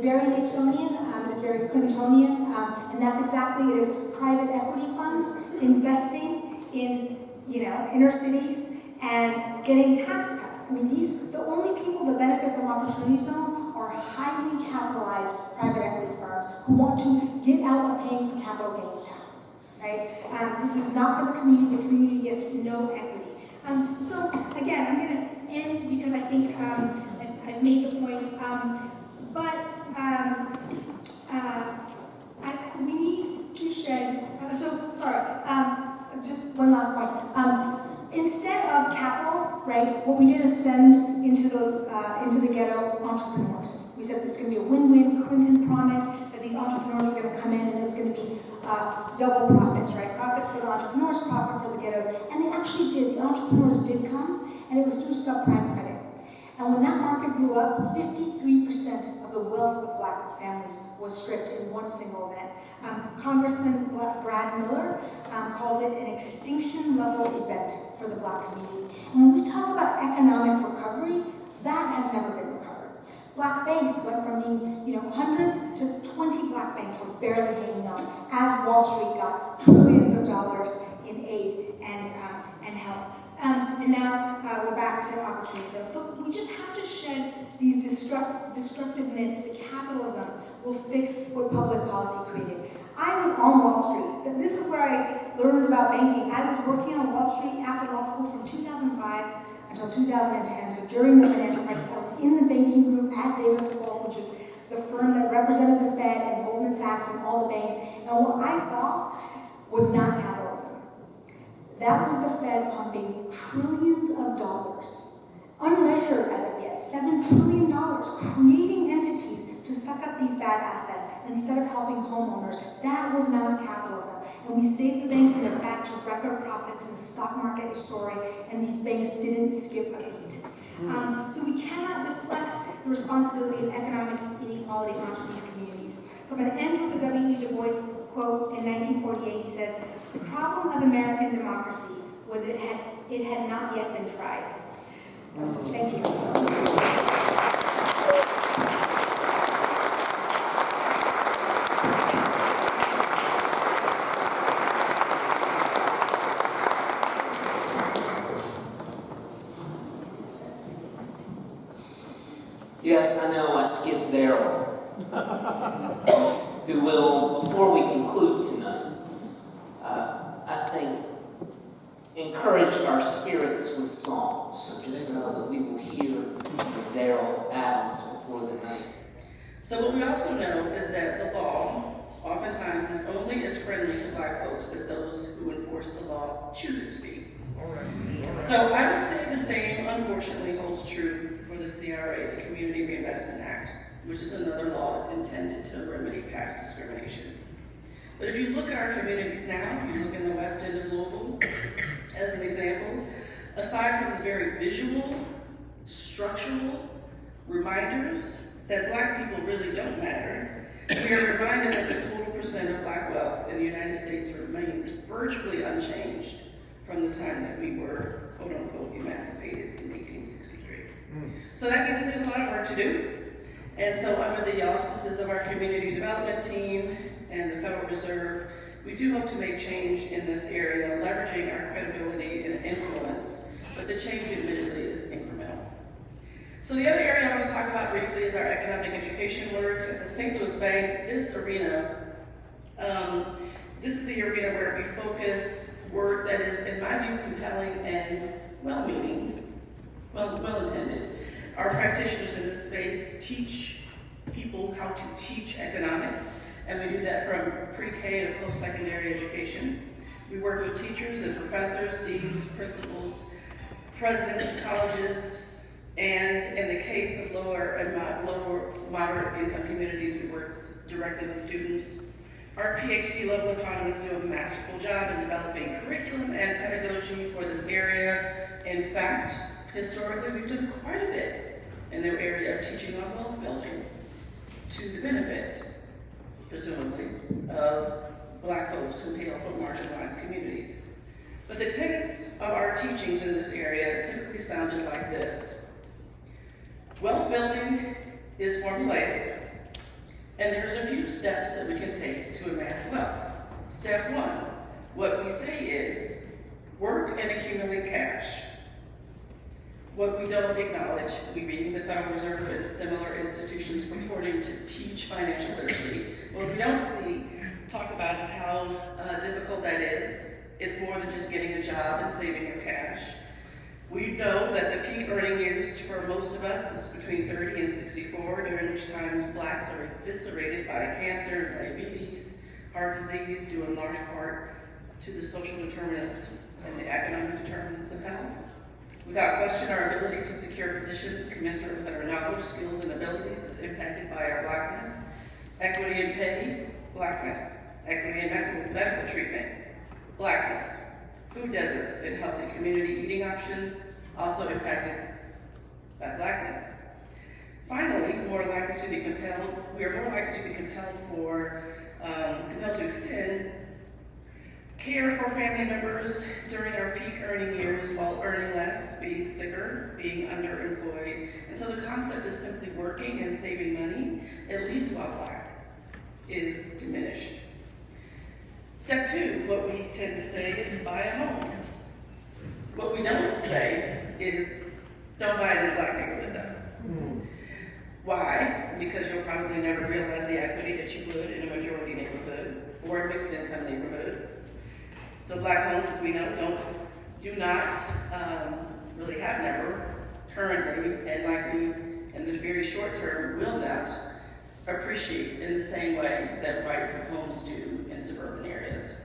very Nixonian, it is very Clintonian, and that's exactly it. Is private equity funds investing in inner cities and getting tax cuts. I mean, the only people that benefit from opportunity zones are highly capitalized private equity firms who want to get out of paying for capital gains taxes. Right? This is not for the community. The community gets no equity. So again, I'm going to end because I think I've made the point. We need to shed. Just one last point. Instead of capital, right? What we did is send into the ghetto entrepreneurs. We said it's going to be a win-win. Clinton promised that these entrepreneurs were going to come in and it was going to be double profits, right? Profits for the entrepreneurs, profit for the ghettos. And they actually did. The entrepreneurs did come, and it was through subprime credit. And when that market blew up, 53% of the wealth of Black families was stripped in one single event. Congressman Brad Miller called it an extinction-level event for the Black community. And when we talk about economic recovery, that has never been recovered. Black banks went from being, hundreds to 20 Black banks were barely hanging on as Wall Street got trillions of dollars in aid and help. And now we're back to opportunity zones. So we just have to shed these destructive myths that capitalism will fix what public policy created. I was on Wall Street. This is where I learned about banking. I was working on Wall Street after law school from 2005 until 2010. So during the financial crisis, I was in the banking group at Davis Polk, which was the firm that represented the Fed and Goldman Sachs and all the banks. And what I saw was not capitalism. That was the Fed pumping trillions of dollars, unmeasured as it gets, $7 trillion, creating entities to suck up these bad assets instead of helping homeowners. That was not capitalism. And we saved the banks and they're back to record profits and the stock market is soaring and these banks didn't skip a beat. So we cannot deflect the responsibility of economic inequality onto these communities. So I'm going to end with a W.E. Du Bois quote in 1948. He says, "The problem of American democracy was it had not yet been tried." So thank you. Yes, I know I skipped Daryl, who will, before we conclude tonight, I think, encourage our spirits with songs. So just know that we will hear from Daryl Adams before the night is out. So what we also know is that the law oftentimes is only as friendly to Black folks as those who enforce the law choose it to be. All right. So I would say the same, unfortunately, holds true for the CRA, the Community Reinvestment Act, which is another law intended to remedy past discrimination. But if you look at our communities now, you look in the west end of Louisville, as an example, aside from the very visual, structural reminders that Black people really don't matter, we are reminded that the total percent of Black wealth in the United States remains virtually unchanged from the time that we were, quote unquote, emancipated in 1863. So that means that there's a lot of work to do. And so under the auspices of our community development team and the Federal Reserve, we do hope to make change in this area, leveraging our credibility and influence, but the change admittedly is incremental. So the other area I want to talk about briefly is our economic education work. At the St. Louis Bank, this arena, this is the arena where we focus work that is, in my view, compelling and well-meaning, well-intended. Our practitioners in this space teach people how to teach economics, and we do that from pre-K to post-secondary education. We work with teachers and professors, deans, principals, presidents of colleges, and in the case of lower and moderate income communities, we work directly with students. Our PhD level economists do a masterful job in developing curriculum and pedagogy for this area. In fact, historically, we've done quite a bit in their area of teaching on wealth building to the benefit, presumably, of Black folks who hail from marginalized communities. But the tenets of our teachings in this area typically sounded like this. Wealth building is formulaic, and there's a few steps that we can take to amass wealth. Step one, what we say is, work and accumulate cash. What we don't acknowledge, we being the Federal Reserve and similar institutions purporting to teach financial literacy, what we don't talk about is how difficult that is. It's more than just getting a job and saving your cash. We know that the peak earning years for most of us is between 30 and 64, during which times blacks are eviscerated by cancer, diabetes, heart disease, due in large part to the social determinants and the economic determinants of health. Without question, our ability to secure positions commensurate with our knowledge, skills, and abilities is impacted by our blackness. Equity in pay, blackness. Equity in medical treatment, blackness. Food deserts and healthy community eating options, also impacted by blackness. Finally, we are more likely to be compelled to extend care for family members during our peak earning years while earning less, being sicker, being underemployed. And so the concept of simply working and saving money, at least while black, is diminished. Step two, what we tend to say is buy a home. What we don't say is don't buy it in a black neighborhood though. Why? Because you'll probably never realize the equity that you would in a majority neighborhood or a mixed income neighborhood. So black homes, as we know, do not really have never, currently, and likely in the very short term will not appreciate in the same way that white homes do in suburban areas.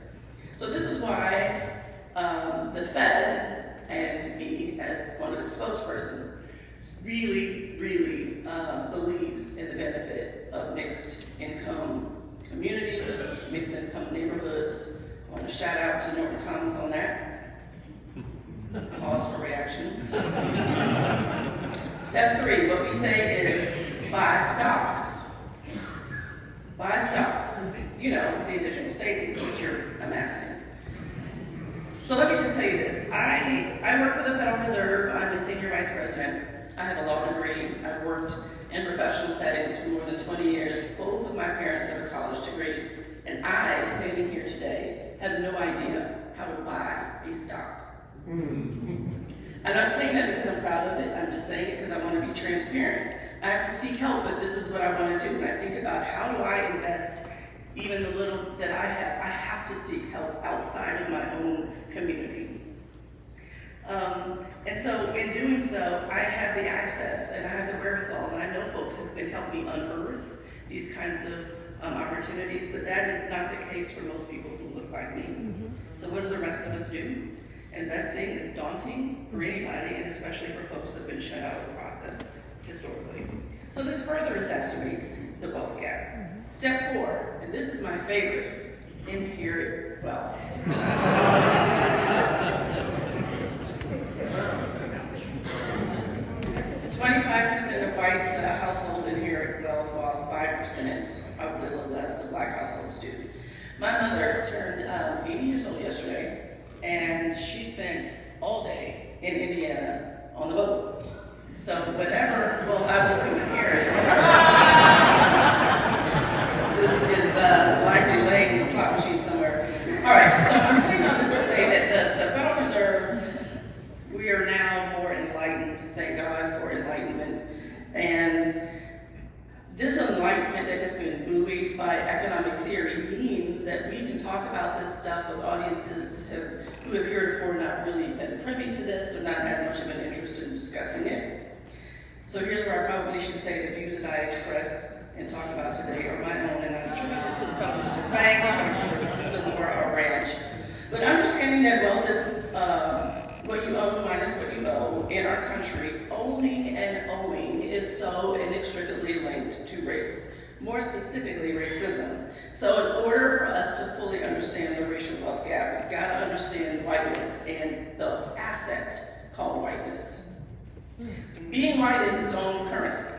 So this is why the Fed and me, as one of its spokespersons, really believes in the benefit of mixed income communities, mixed income neighborhoods. I want to shout out to Norton Commons on that. Pause for reaction. Step three, what we say is buy stocks. Buy stocks. You know, the additional savings that you're amassing. So let me just tell you this. I work for the Federal Reserve. I'm a senior vice president. I have a law degree. I've worked in professional settings for more than 20 years. Both of my parents have a college degree. And I, standing here today, have no idea how to buy a stock. I'm not saying that because I'm proud of it. I'm just saying it because I want to be transparent. I have to seek help, but this is what I want to do. And I think about how do I invest even the little that I have. I have to seek help outside of my own community. And so in doing so, I have the access and I have the wherewithal, and I know folks who can help me unearth these kinds of opportunities, but that is not the case for most people who look like me. So what do the rest of us do? Investing is daunting for anybody, and especially for folks that have been shut out of the process historically. So this further exacerbates the wealth gap. Step 4, and this is my favorite, inherit wealth. 25% of white households inherit wealth, while 5%, a little less, of black households do. My mother turned 80 years old yesterday, and she spent all day in Indiana on the boat. So whatever wealth I was to inherit, this is likely laying in the slot machine somewhere. All right, so I'm saying all this to say that the Federal Reserve, we are now more enlightened, thank God for enlightenment. And this enlightenment that has been buoyed by economic theory means that we can talk about this stuff with audiences who have heretofore not really been privy to this or not had much of an interest in discussing it. So here's where I probably should say the views that I express and talk about today are my own and not attributed to the Federal Reserve Bank, the Federal Reserve System, or our branch. But understanding that wealth is what you own minus what you owe in our country, owning and owing is so inextricably linked to race, more specifically racism. So in order for us to fully understand the racial wealth gap, we've got to understand whiteness and the asset called whiteness. Being white is its own currency.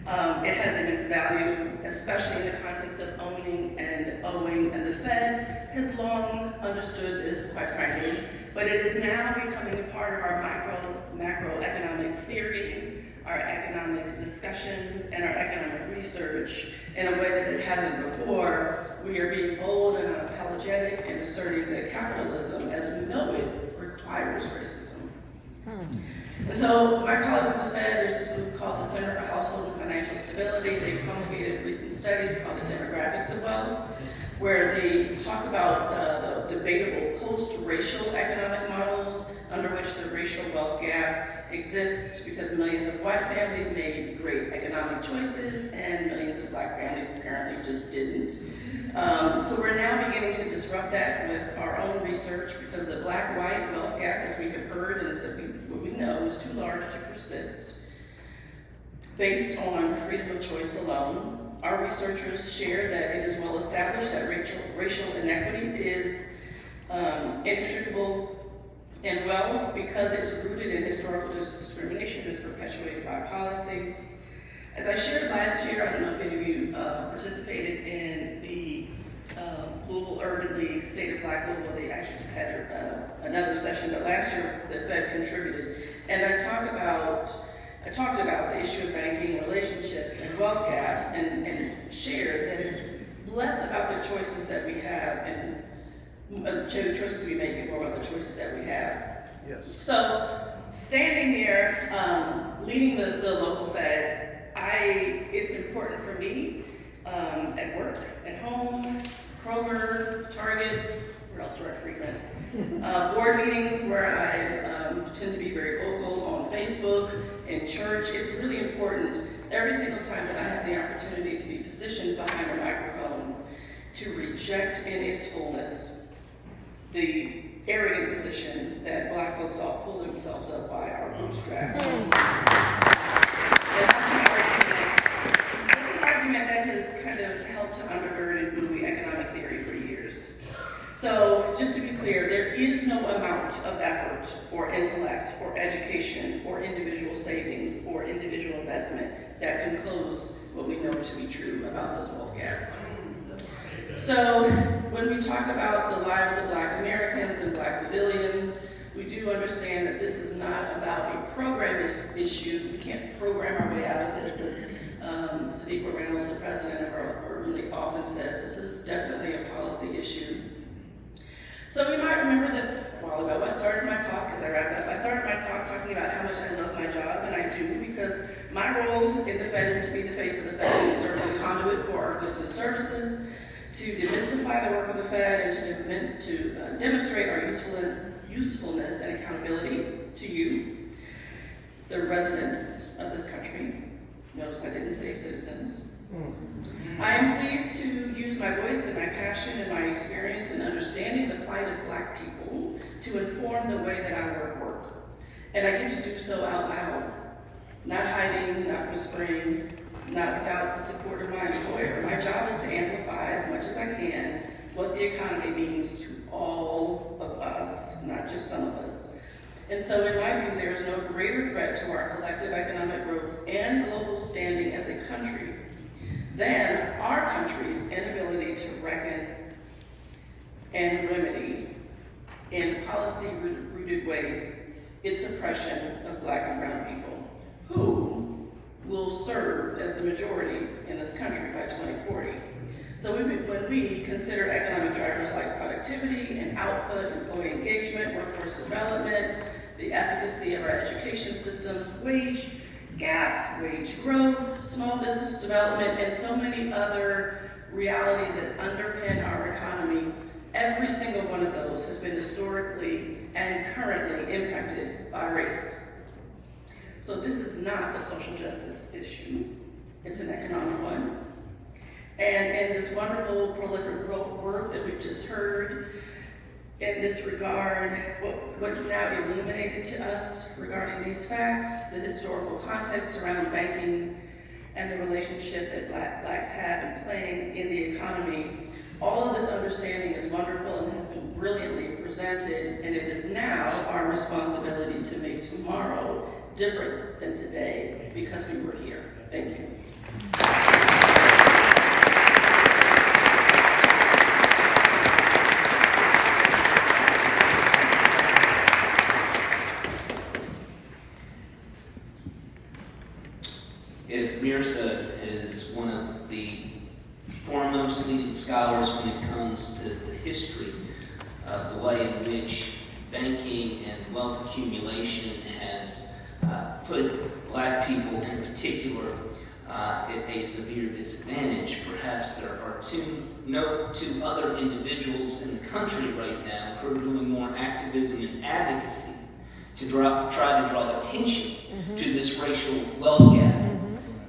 It has immense value, especially in the context of owning and owing, and the Fed has long understood this, quite frankly, but it is now becoming a part of our macroeconomic theory, our economic discussions and our economic research in a way that it hasn't before, we are being bold and unapologetic in asserting that capitalism, as we know it, requires racism. And so my colleagues at the Fed, there's this group called the Center for Household and Financial Stability. They promulgated recent studies called the Demographics of Wealth, where they talk about the debatable post-racial economic models under which the racial wealth gap exists because millions of white families made great economic choices and millions of black families apparently just didn't. So we're now beginning to disrupt that with our own research because the black-white wealth gap, as we have heard, and as what we know, is too large to persist. Based on freedom of choice alone, our researchers share that it is well established that racial inequity is inextricable in wealth because it's rooted in historical discrimination that's perpetuated by policy. As I shared last year, I don't know if any of you participated in the Louisville Urban League State of Black Louisville. They actually just had another session, but last year the Fed contributed. And I talked about the issue of banking relationships and wealth gaps and shared that it's less about the choices that we have and the choices we make and more about the choices that we have. Yes. So standing here, leading the local Fed, it's important for me at work, at home, Kroger, Target, where else do I frequent? Board meetings where I tend to be very vocal on Facebook, in church. It's really important every single time that I have the opportunity to be positioned behind a microphone to reject in its fullness the arrogant position that black folks all pull themselves up by our bootstraps. That's an argument that has kind of helped to undergird and buoy economic theory for years. So, just to be clear, there is no amount of effort or intellect or education or individual savings or individual investment that can close what we know to be true about this wealth gap. So, when we talk about the lives of Black Americans and Black pavilions, we do understand that this is not about a program issue. We can't program our way out of this, as Sadiqa Reynolds, the president of our Urban League, often says. This is definitely a policy issue. So you might remember that a while ago I started my talk, as I wrapped up, I started my talk talking about how much I love my job, and I do, because my role in the Fed is to be the face of the Fed, to serve as a conduit for our goods and services, to demystify the work of the Fed, and to demonstrate our usefulness and accountability to you, the residents of this country. Notice I didn't say citizens. I am pleased to use my voice and my passion and my experience in understanding the plight of Black people to inform the way that I work. And I get to do so out loud, not hiding, not whispering, not without the support of my employer. My job is to amplify as much as I can what the economy means to all of us, not just some of us. And so in my view, there is no greater threat to our collective economic growth and global standing as a country than our country's inability to reckon and remedy in policy-rooted ways its oppression of Black and brown people, who will serve as the majority in this country by 2040. So when we consider economic drivers like productivity and output, employee engagement, workforce development, the efficacy of our education systems, wage gaps, wage growth, small business development, and so many other realities that underpin our economy, every single one of those has been historically and currently impacted by race. So this is not a social justice issue, it's an economic one. And in this wonderful prolific work that we've just heard, in this regard, what's now illuminated to us regarding these facts, the historical context around banking and the relationship that Blacks have in playing in the economy, all of this understanding is wonderful and has been brilliantly presented, and it is now our responsibility to make tomorrow different than today because we were here. Thank you. scholars when it comes to the history of the way in which banking and wealth accumulation has put black people in particular at a severe disadvantage. Perhaps there are two other individuals in the country right now who are doing more activism and advocacy to try to draw attention to this racial wealth gap,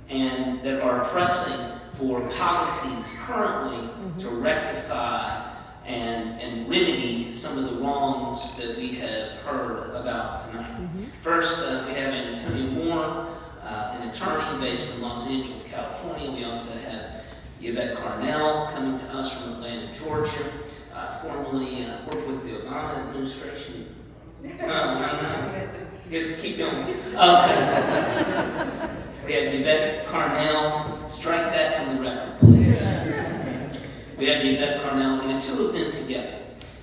and that are pressing for policies currently to rectify and remedy some of the wrongs that we have heard about tonight. First, we have Antonio Moore, an attorney based in Los Angeles, California. We also have Yvette Carnell coming to us from Atlanta, Georgia, formerly worked with the Obama administration. No. Just keep going. Okay. We have Yvette Carnell. Strike that from the record, please. We have Yvette Carnell, and the two of them together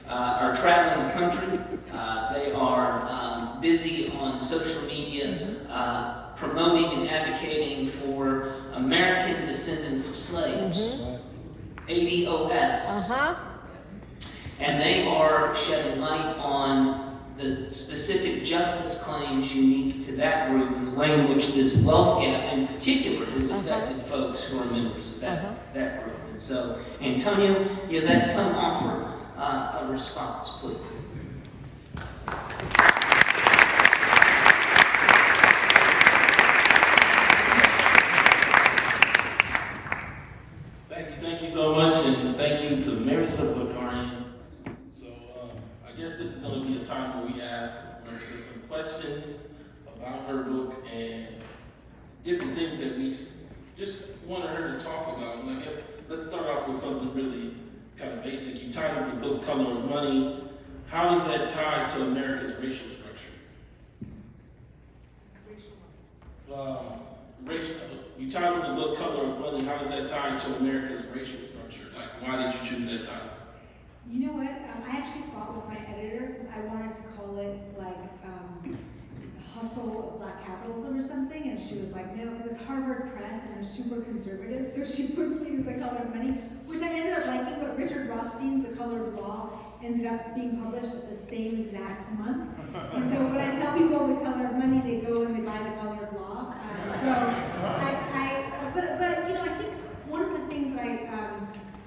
are traveling the country. They are busy on social media promoting and advocating for American descendants of slaves, ADOS. And they are shedding light on the specific justice claims unique to that group and the way in which this wealth gap in particular has affected folks who are members of that group. And so, Antonio, Yvette, come offer a response, please. Thank you so much, and thank you to Mehrsa Baradaran. So I guess this is going to be a time where we ask Mehrsa some questions about her book and different things that we just wanted her to talk about. And I guess let's start off with something really kind of basic. You titled the book "Color of Money." How is that tied to America's racial structure? You titled the book "Color of Money." How is that tied to America's racial structure? Like, why did you choose that title? You know what? I actually fought with my editor because I wanted to call it like the hustle of black capitalism or something, and she was like, no, because it's Harvard Press and they're super conservative, so she pushed me to The Color of Money, which I ended up liking, but Richard Rothstein's The Color of Law ended up being published at the same exact month. And so when I tell people The Color of Money, they go and they buy The Color of Law. But you know, I think one of the things that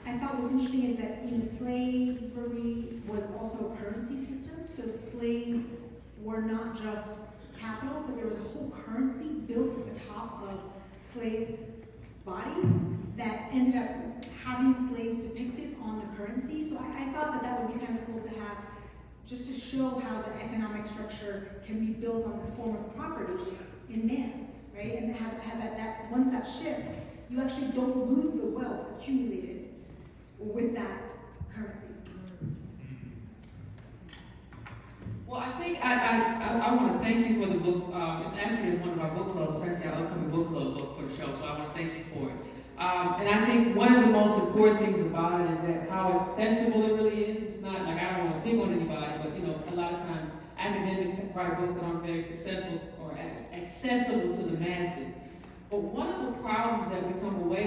I thought was interesting is that, you know, slavery was also a currency system. So slaves were not just capital, but there was a whole currency built at the top of slave bodies that ended up having slaves depicted on the currency. So I thought that would be kind of cool to have, just to show how the economic structure can be built on this form of property in man, right? And have that once that shifts, you actually don't lose the wealth accumulated with that currency. Well, I think I want to thank you for the book. It's actually one of our book clubs. It's actually our upcoming book club book for the show, so I want to thank you for it. And I think one of the most important things about it is that how accessible it really is. It's not like, I don't want to pick on anybody, but you know, a lot of times academics write books that aren't very successful or accessible to the masses. But one of the problems that we come away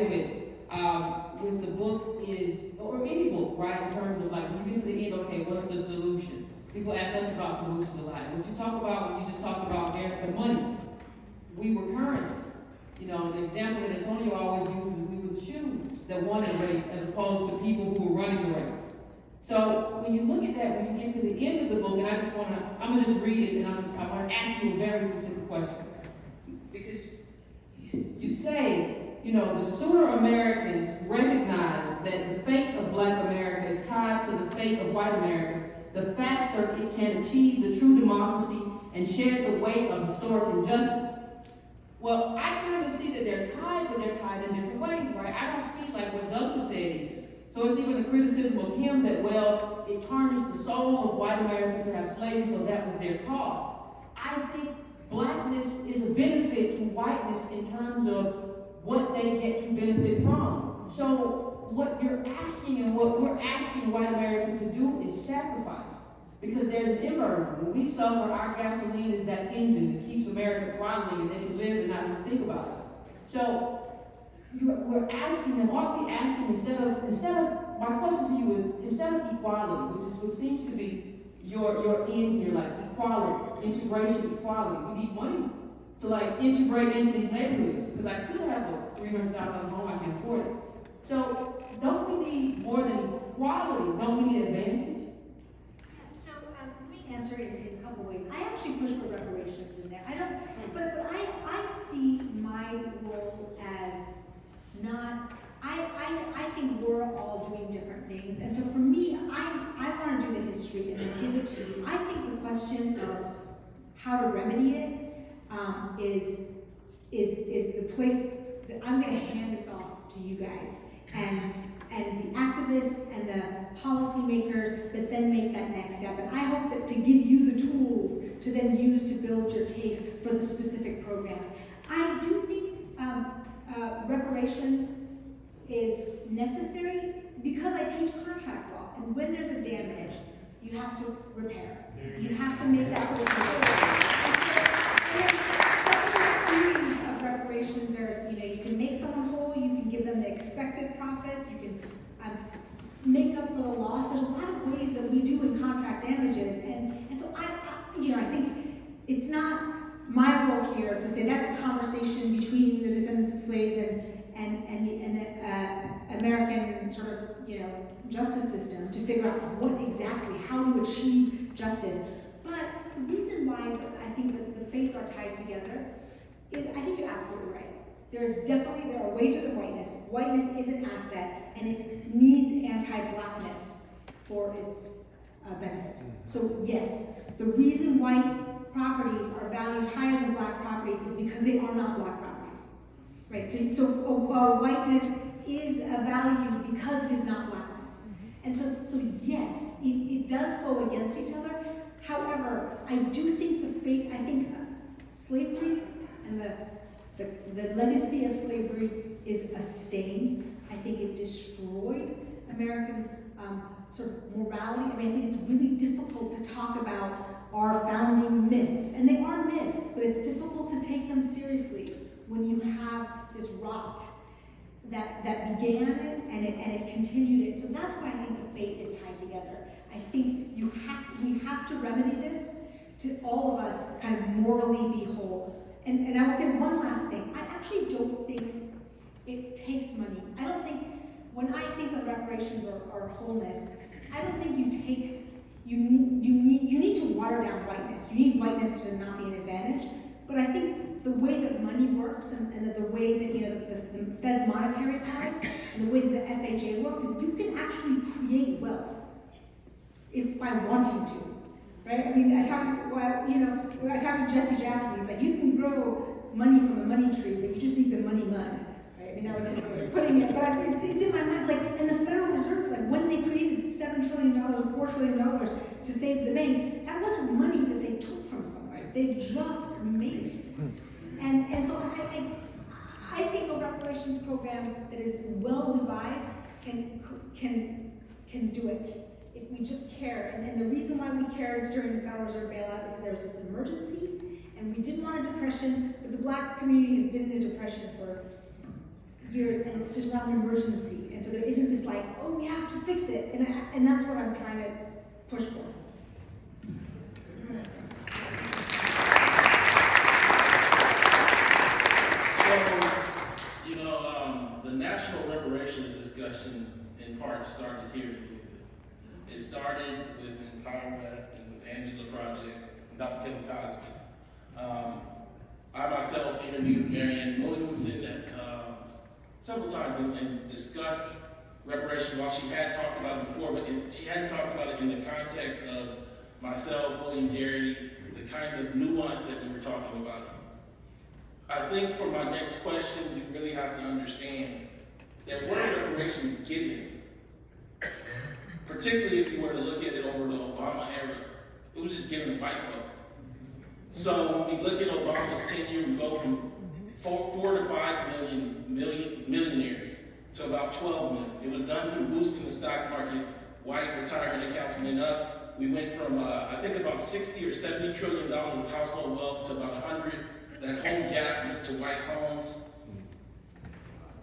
with the book is, or any book, right, in terms of like, when you get to the end, okay, what's the solution? People ask us about solutions a lot. What you talk about when you just talked about the money, we were currency. You know, the example that Antonio always uses is we were the shoes that won the race as opposed to people who were running the race. So when you look at that, when you get to the end of the book, and I'm gonna just read it, and I want to ask you a very specific question. Because you say, you know, the sooner Americans recognize that the fate of Black America is tied to the fate of white America, the faster it can achieve the true democracy and shed the weight of historic injustice. Well, I kind of see that they're tied, but they're tied in different ways, right? I don't see like what Douglas said here. So it's even a criticism of him that, well, it tarnished the soul of white America to have slavery, so that was their cost. I think blackness is a benefit to whiteness in terms of what they get to benefit from. So what you're asking and what we're asking white America to do is sacrifice. Because there's an inversion. When we suffer, our gasoline is that engine that keeps America throttling and they can live and not even think about it. So we're asking them, aren't we asking, instead of my question to you is, instead of equality, which seems to be your end here, like equality, integration, equality, we need money to like integrate into these neighborhoods, because I could have a $300,000 home, I can afford it. So don't we need more than equality? Don't we need advantage? So let me answer it in a couple ways. I actually push for reparations in there. I don't, but I see my role as not. I think we're all doing different things, and so for me, I want to do the history and then give it to you. I think the question of how to remedy it is the place that I'm going to hand this off to you guys and the activists and the policymakers that then make that next step. And I hope that to give you the tools to then use to build your case for the specific programs. I do think reparations is necessary because I teach contract law, and when there's a damage, you have to repair. You have to make that whole there's several theories of reparations. There's, you can make someone whole, you can give them the expected profits, you can make up for the loss. There's a lot of ways that we do in contract damages, and so I think it's not my role here to say that's a conversation between the descendants of slaves and the American sort of justice system to figure out how to achieve justice. But the reason why I think that the fates are tied together is I think you're absolutely right. There are wages of whiteness. Whiteness is an asset, and it needs anti-blackness for its benefit. So yes, the reason white properties are valued higher than black properties is because they are not black properties. Right, so whiteness is a value because it is not blackness. And so yes, it does go against each other. However, I do think I think slavery and the legacy of slavery is a stain. I think it destroyed American sort of morality. I mean, I think it's really difficult to talk about our founding myths, and they are myths, but it's difficult to take them seriously when you have this rot that began it and it continued it. So that's why I think the fate is tied together. I think we have to remedy this to all of us kind of morally be whole. And I will say one last thing. I actually don't think it takes money. I don't think, when I think of reparations or wholeness, I don't think you need to water down whiteness. You need whiteness to not be an advantage. But I think the way that money works and the way that the Fed's monetary powers and the way that the FHA worked is you can actually create wealth by wanting to, right? I mean, I talked to Jesse Jackson. He's like, you can grow money from a money tree, but you just need the money mud, right? I mean, that was putting it, but it's in my mind. Like, and the Federal Reserve, like when they created $7 trillion or $4 trillion to save the banks, that wasn't money that they took from somewhere. They just made it. And so I think a reparations program that is well devised can do it if we just care. And the reason why we cared during the Federal Reserve bailout is that there was this emergency, and we didn't want a depression, but the black community has been in a depression for years, and it's just not an emergency. And so there isn't this like, oh, we have to fix it. And that's what I'm trying to push for. The national reparations discussion in part started here in Louisville. It started with Empowerwest and with Angela Project and Dr. Kevin Cosby. I myself interviewed Marianne Williamson several times and discussed reparations while she had talked about it before, but she hadn't talked about it in the context of myself, William Garrity, the kind of nuance that we were talking about. I think for my next question, we really have to understand that were reparations given, particularly if you were to look at it over the Obama era, it was just given to white folk. So when we look at Obama's tenure, we go from 4 to 5 millionaires to about 12 million. It was done through boosting the stock market. White retirement accounts went up. We went from, I think, about $60 or $70 trillion of household wealth to about 100. That whole gap went to white homes.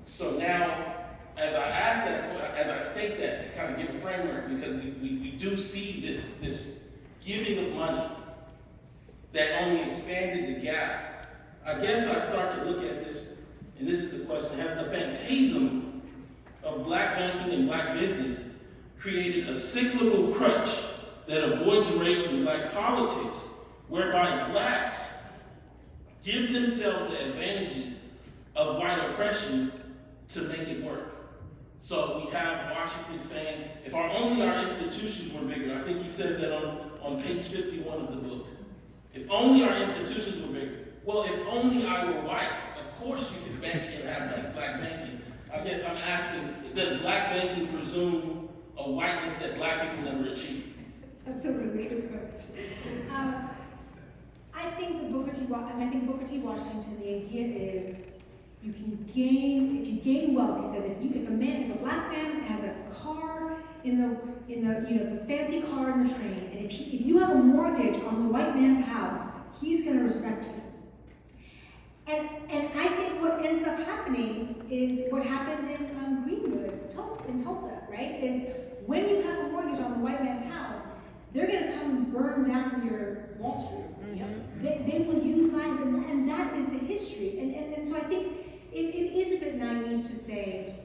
So now as I ask that, as I state that to kind of give a framework, because we do see this giving of money that only expanded the gap, I guess I start to look at this, and this is the question: has the phantasm of black banking and black business created a cyclical crutch that avoids race and black politics, whereby blacks give themselves the advantages of white oppression to make it work? So we have Washington saying, if only our institutions were bigger. I think he says that on page 51 of the book. If only our institutions were bigger. Well, if only I were white, of course you could bank and have black banking. I guess I'm asking, does black banking presume a whiteness that black people never achieved? That's a really good question. I think Booker T. Washington, the idea is you can gain, if you gain wealth, he says, if a black man has a car in the fancy car in the train, and if you have a mortgage on the white man's house, he's going to respect you. And I think what ends up happening is what happened in Greenwood, in Tulsa, right? Is when you have a mortgage on the white man's house, they're going to come and burn down your Wall Street. Mm-hmm. They will use violence, and that is the history. And so I think it is a bit naive to say,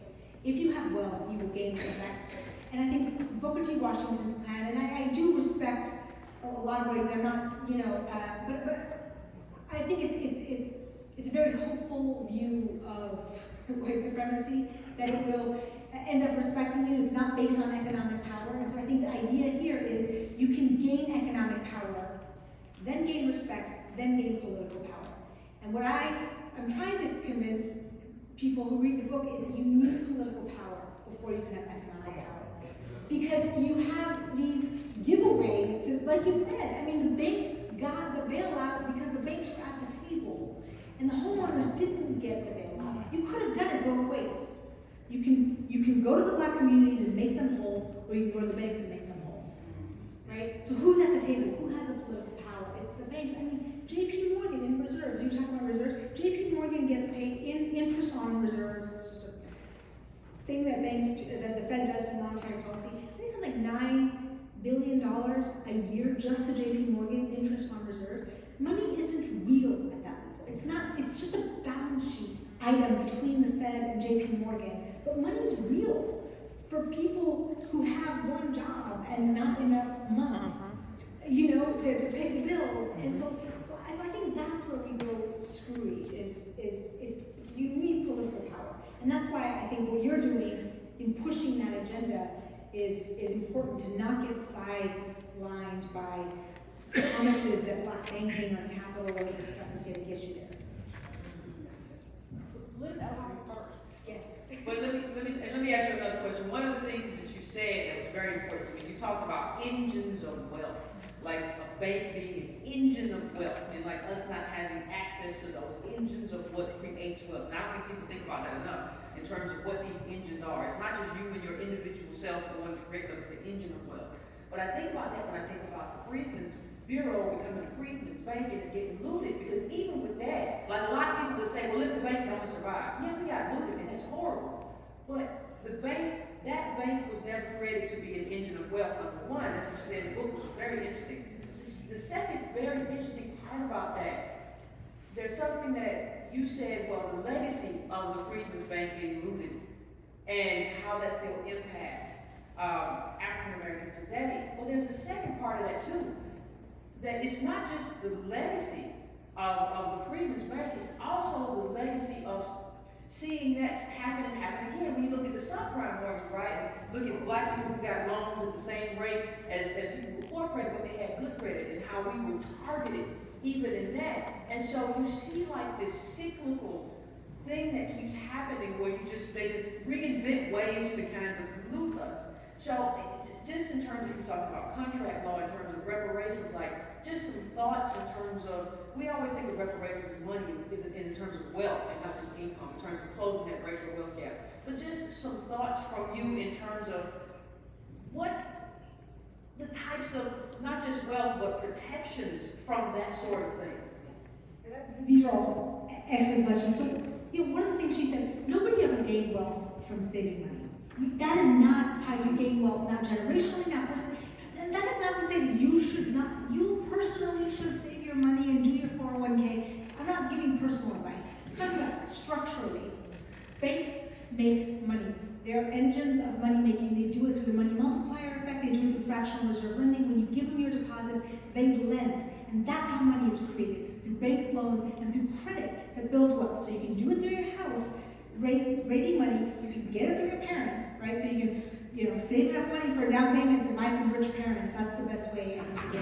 if you have wealth, you will gain respect. And I think Booker T. Washington's plan, and I do respect a lot of what he said. I'm not, but I think it's a very hopeful view of white supremacy, that it will end up respecting you. It's not based on economic power. And so I think the idea here is you can gain economic power, then gain respect, then gain political power. And what I'm trying to convince people who read the book is that you need political power before you can have economic power. Because you have these giveaways to, like you said, I mean, the banks got the bailout because the banks were at the table. And the homeowners didn't get the bailout. You could have done it both ways. You can go to the black communities and make them whole, or you can go to the banks and make them whole, right? So who's at the table? Who has the political power? It's the banks. I mean, J.P. Morgan in reserves. You talk about reserves. J.P. Morgan gets paid in interest on reserves. It's just a thing that banks do, that the Fed does in monetary policy. I think it's like $9 billion a year just to J.P. Morgan interest on reserves. Money isn't real at that level. It's not. It's just a balance sheet item between the Fed and J.P. Morgan. But money is real for people who have one job and not enough money, to pay the bills. And so I think that's where we go screwy. Is you need political power, and that's why I think what you're doing in pushing that agenda is important, to not get sidelined by promises that black banking or capital or this stuff is getting issued in. Yes. But let me ask you another question. One of the things that you said that was very important to me, you talked about engines of wealth, like a bank being an engine of wealth, and like us not having access to those engines of what creates wealth. And I don't think people think about that enough in terms of what these engines are. It's not just you and your individual self going to create something, it's the engine of wealth. But I think about that when I think about the Freedmen's Bureau becoming a Freedmen's Bank and getting looted, because even with that, like a lot of people would say, well, if the bank can only survive, yeah, we got looted and that's horrible. But that bank was never created to be an engine of wealth, number one. That's what you said in the book, which was very interesting. The second very interesting part about that, there's something that you said, well, the legacy of the Freedmen's Bank being looted and how that still impacts African Americans today. Well, there's a second part of that too. That it's not just the legacy of the Freedmen's Bank, it's also the legacy of seeing that happen again. When you look at the subprime mortgage, right, and look at black people who got loans at the same rate as people with poor credit, but they had good credit, and how we were targeted even in that. And so you see like this cyclical thing that keeps happening where they just reinvent ways to kind of pollute us. So just in terms of, you talk about contract law, in terms of reparations, like just some thoughts in terms of, we always think of reparations as money in terms of wealth and not just income, in terms of closing that racial wealth gap. But just some thoughts from you in terms of what the types of, not just wealth, but protections from that sort of thing. These are all excellent questions. So, one of the things she said, nobody ever gained wealth from saving money. That is not how you gain wealth, not generationally, not personally. And that is not to say that you personally should save your money and do your 401k. I'm not giving personal advice. I'm talking about structurally. Banks make money. They're engines of money making. They do it through the money multiplier effect. They do it through fractional reserve lending. When you give them your deposits, they lend. And that's how money is created, through bank loans and through credit that builds wealth. So you can do it through your house, raising money. You can get it through your parents, right? So you can save enough money for a down payment to buy some rich parents. That's the best way, I think, to get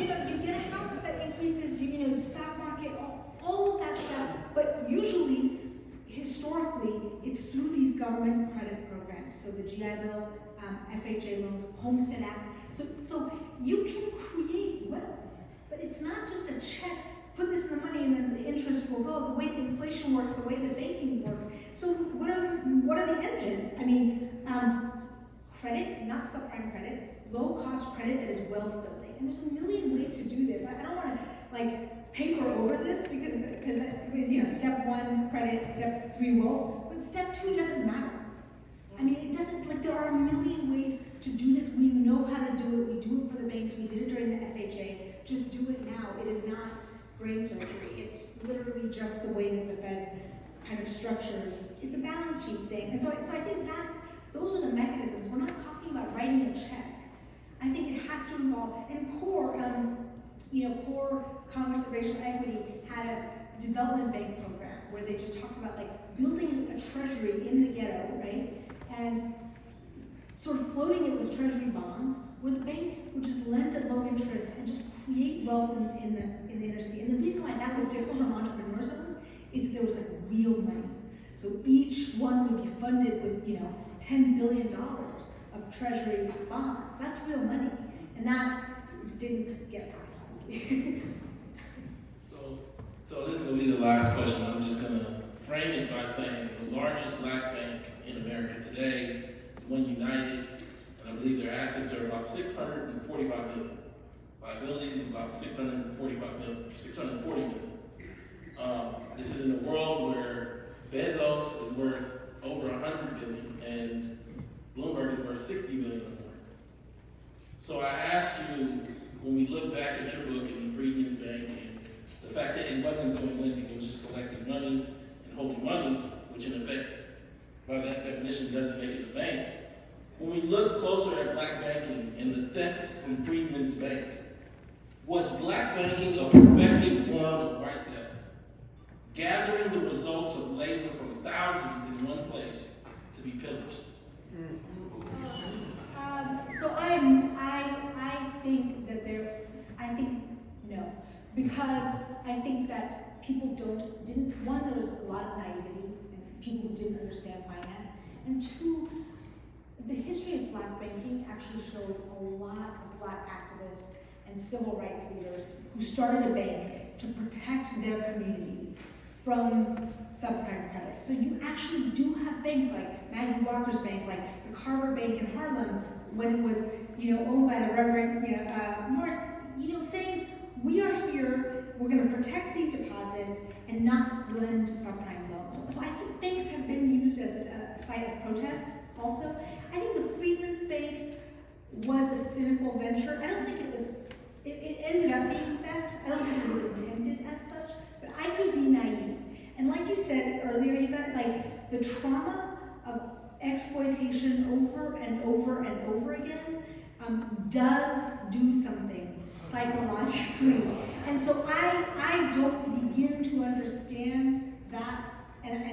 it. You get a house that increases, stock market, all of that stuff. But usually, historically, it's through these government credit programs. So the GI Bill, FHA loans, Homestead Acts. So you can create wealth, but it's not just a check. Put this in the money and then the interest will go. The way inflation works, the way the banking works. So what are the engines? I mean, credit, not subprime credit, low-cost credit that is wealth building. And there's a million ways to do this. I don't want to paper over this because step 1 credit, step 3 wealth, but step 2 doesn't matter. I mean, it doesn't, there are a million ways to do this. We know how to do it. We do it for the banks. We did it during the FHA. Just do it now. It is not brain surgery. It's literally just the way that the Fed kind of structures. It's a balance sheet thing. And so I think those are the mechanisms. We're not talking about writing a check. I think it has to involve, and CORE, CORE, Congress of Racial Equity, had a development bank program where they just talked about building a treasury in the ghetto, right? And sort of floating it with treasury bonds, where the bank would just lend at low interest and just create wealth in the inner city. And the reason why that was different from entrepreneur zones is that there was real money. So each one would be funded with $10 billion of treasury bonds. That's real money, and that didn't get passed, obviously. So this is going to be the last question. I'm just going to frame it by saying the largest black bank in America today is One United, and I believe their assets are about $645 million. Liabilities about $640 million. This is in a world where Bezos is worth over $100 billion and Bloomberg is worth $60 billion or more. So I asked you, when we look back at your book and the Freedmen's Bank and the fact that it wasn't doing lending, it was just collecting monies and holding monies, which in effect, by that definition, doesn't make it a bank. When we look closer at black banking and the theft from Freedmen's Bank, was black banking a perfected form of white theft? Gathering the results of labor from thousands in one place to be pillaged? So I think no, because I think that people one, there was a lot of naivety and people who didn't understand finance, and 2, the history of black banking actually showed a lot of black activists and civil rights leaders who started a bank to protect their community from subprime credit. So you actually do have banks like Maggie Walker's bank, like the Carver Bank in Harlem, when it was owned by the Reverend Morris, saying we are here, we're going to protect these deposits and not lend to subprime loans. So I think banks have been used as a site of protest also. I think the Freedmen's Bank was a cynical venture. I don't think it ended up being theft. I don't think it was intended as such, but I could be naive. And like you said earlier, Yvette, the trauma of exploitation over and over and over again does do something psychologically. And so I don't begin to understand that, and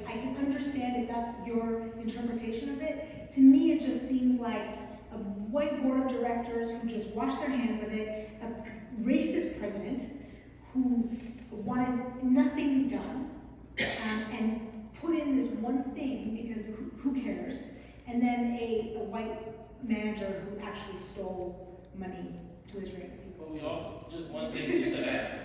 I can understand if that's your interpretation of it. To me, it just seems like a white board of directors who just washed their hands of it, a racist president who wanted nothing done, and put in this one thing because who cares, and then a white manager who actually stole money to his rich people. Well, we also, just one thing just to add.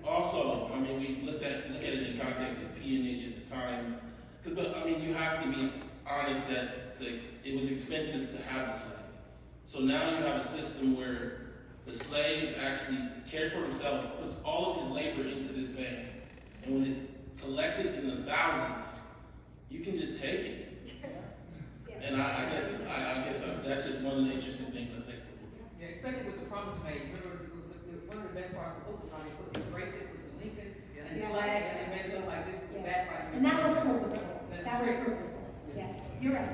Also, we look at it in context of peonage at the time. You have to be honest that it was expensive to have a slave. So now you have a system where the slave actually cares for himself, puts all of his labor into this bank, and when it's collected in the thousands, you can just take it. And I guess that's just one of the interesting things I think. Yeah, especially with the promise made. One of the best parts of the book was how they put the bracelet with the Lincoln and the flag, and they made it look like this was the bad part. And that was purposeful. That was purposeful. Yes, you're right.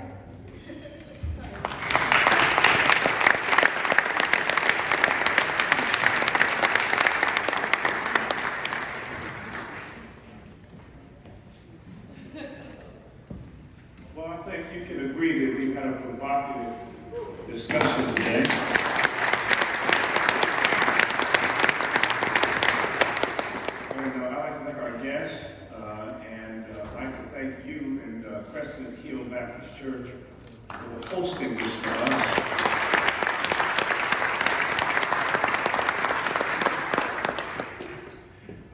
Well, I think you can agree that we've had a provocative discussion today. And I'd like to thank our guests, and I'd like to thank you and Crescent Hill Baptist Church for hosting this for us.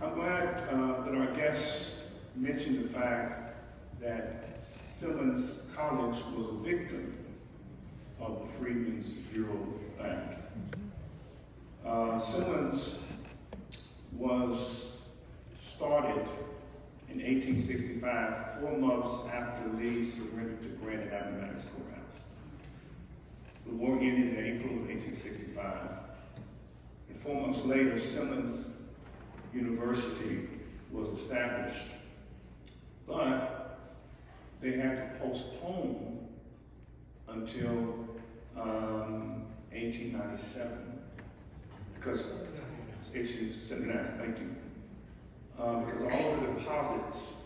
I'm glad that our guests mentioned the fact that Simmons College was a victim of the Freedmen's Bureau Bank. Simmons was started in 1865, 4 months after Lee surrendered to Grant at Appomattox Courthouse. The war ended in April of 1865, and 4 months later, Simmons University was established, but they had to postpone until 1897 because because all of the deposits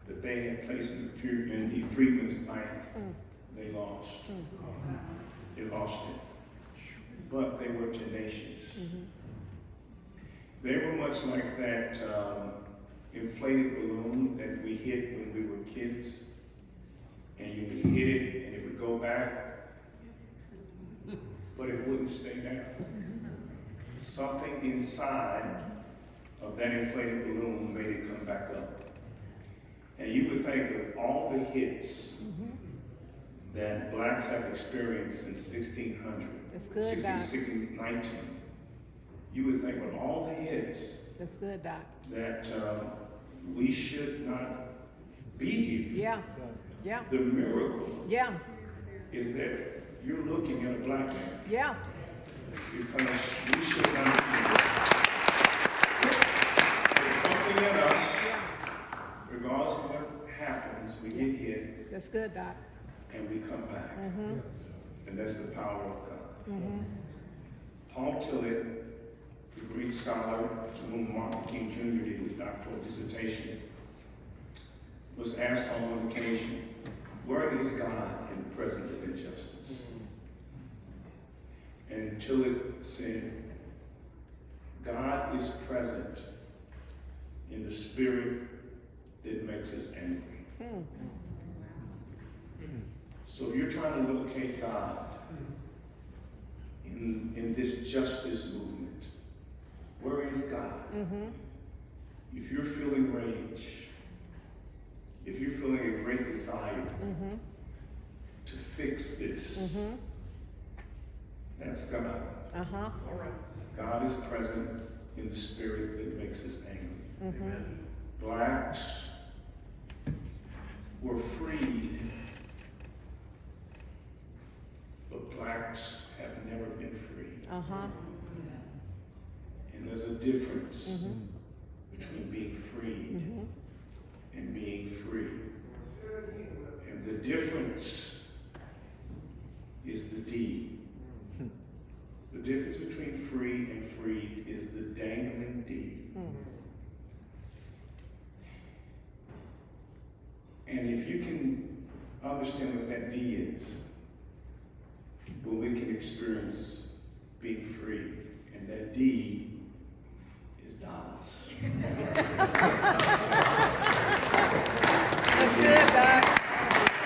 that they had placed in the Freedmen's Bank, they lost. They lost it. But they were tenacious. They were much like that inflated balloon that we hit when we were kids, and you would hit it and it would go back, but it wouldn't stay there. Something inside of that inflated balloon made it come back up. And you would think with all the hits that blacks have experienced since 1600, 1619, you would think with all the hits that we should not be here. Yeah. The miracle Yeah. is that you're looking at a black man. Yeah. Because we should not be here. There's something in us, regardless of what happens, we get hit. That's good, Doc. And we come back. And that's the power of God. Paul Tillett, the Greek scholar to whom Martin Luther King Jr. did his doctoral dissertation, was asked on one occasion, where is God in the presence of injustice? And Tillett said, God is present in the spirit that makes us angry. So if you're trying to locate God in this justice movement, where is God? If you're feeling rage, if you're feeling a great desire to fix this, that's God. God is present in the spirit that makes us angry. Blacks were freed, but blacks have never been free. And there's a difference between being freed and being free. And the difference is the D. The difference between free and freed is the dangling D. And if you can understand what that D is, well, we can experience being free. And that D is dollars. That's good, Doc.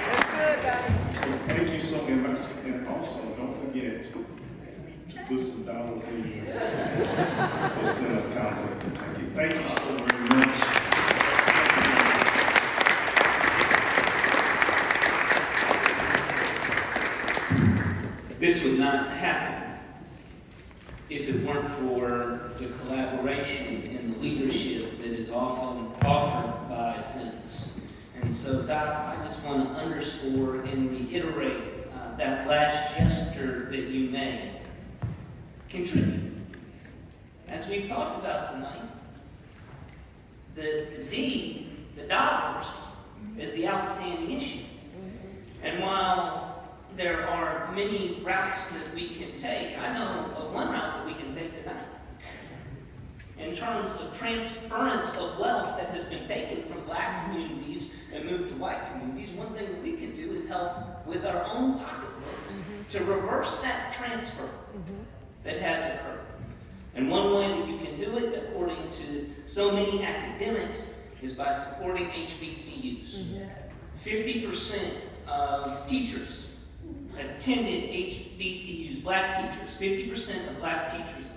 That's good, Doc. So thank you so much. And also, don't forget to put some dollars in here for Simmons College of Kentucky. Thank you so very much. This would not happen if it weren't for the collaboration and the leadership that is often offered by Simmons. And And so, Doc, I just want to underscore and reiterate that last gesture that you made. Contribute. As we've talked about tonight, the D, the dollars, is the outstanding issue. And while there are many routes that we can take, I know of one route that we can take tonight. In terms of transference of wealth that has been taken from black communities and moved to white communities, one thing that we can do is help with our own pocketbooks to reverse that transfer that has occurred. And one way that you can do it, according to so many academics, is by supporting HBCUs. 50% of teachers attended HBCUs, black teachers. 50% of black teachers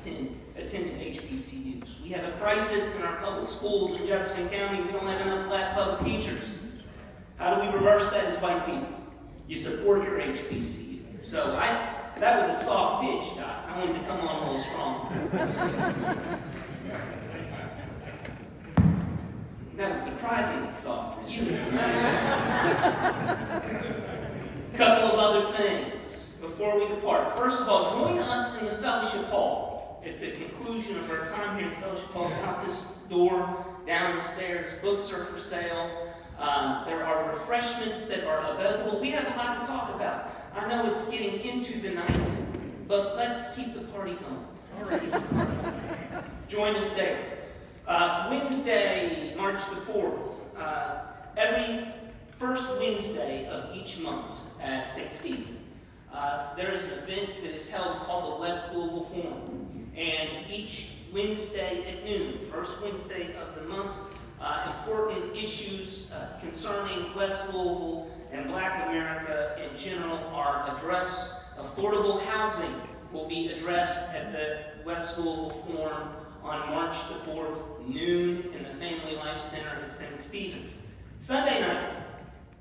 attended HBCUs. We have a crisis in our public schools in Jefferson County. We don't have enough black public teachers. How do we reverse that as white people? You support your HBCU. So that was a soft pitch, Doc. I wanted to come on a little strong. That was surprisingly soft for you. A couple of other things before we depart. First of all, join us in the fellowship hall. At the conclusion of our time here, the fellowship hall is out this door, down the stairs. Books are for sale. There are refreshments that are available. We have a lot to talk about. I know it's getting into the night, but let's keep the party going. Join us there. Wednesday, March the 4th. Every first Wednesday of each month at St. Stephen, there is an event that is held called the West Louisville Forum. And each Wednesday at noon, first Wednesday of the month, important issues concerning West Louisville and Black America in general are addressed. Affordable housing will be addressed at the West Louisville Forum on March the 4th, noon, in the Family Life Center at St. Stephen's. Sunday night,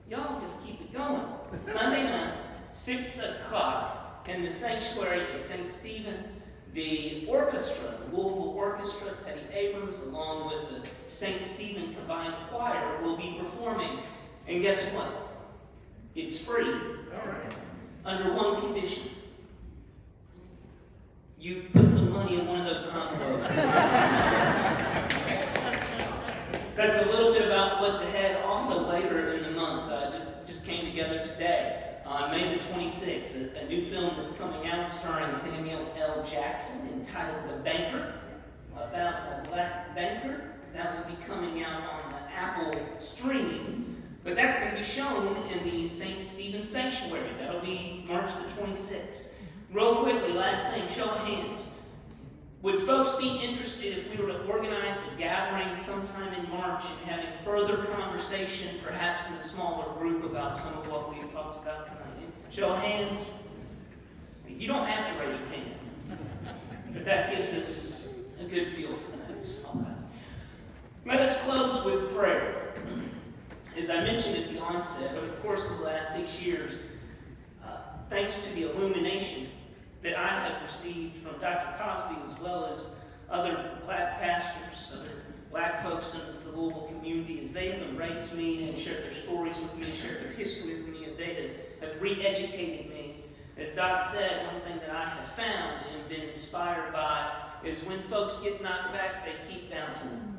y'all just keep it going. Sunday night, 6 o'clock, in the sanctuary at St. Stephen, the orchestra, the Louisville Orchestra, Teddy Abrams, along with the St. Stephen Combined Choir, will be performing. And guess what? It's free. All right. Under one condition. You put some money in one of those envelopes. That's a little bit about what's ahead. Also later in the month, just came together today. On May the 26th, a new film that's coming out starring Samuel L. Jackson entitled The Banker, about a black banker. That will be coming out on the Apple streaming. But that's going to be shown in the St. Stephen Sanctuary. That'll be March the 26th. Real quickly, last thing, show of hands. Would folks be interested if we were to organize a gathering sometime in March and having further conversation, perhaps in a smaller group, about some of what we've talked about tonight? Show of hands. You don't have to raise your hand, but that gives us a good feel for things. Okay. Let us close with prayer. As I mentioned at the onset, over the course of the last 6 years, thanks to the illumination that I have received from Dr. Cosby, as well as other black pastors, other black folks in the Louisville community, as they have embraced me and shared their stories with me, shared their history with me, and they have re-educated me. As Doc said, one thing that I have found and been inspired by is when folks get knocked back, they keep bouncing.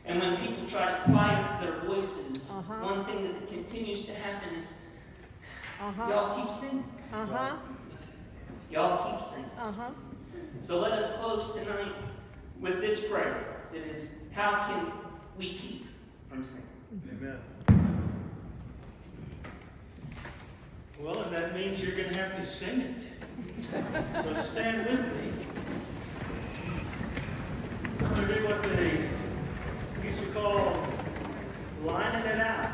And when people try to quiet their voices, one thing that continues to happen is y'all keep singing. Y'all keep singing. So let us close tonight with this prayer that is, how can we keep from singing? Amen. Well, and that means you're going to have to sing it. So stand with me. I'm going to do what they used to call lining it out.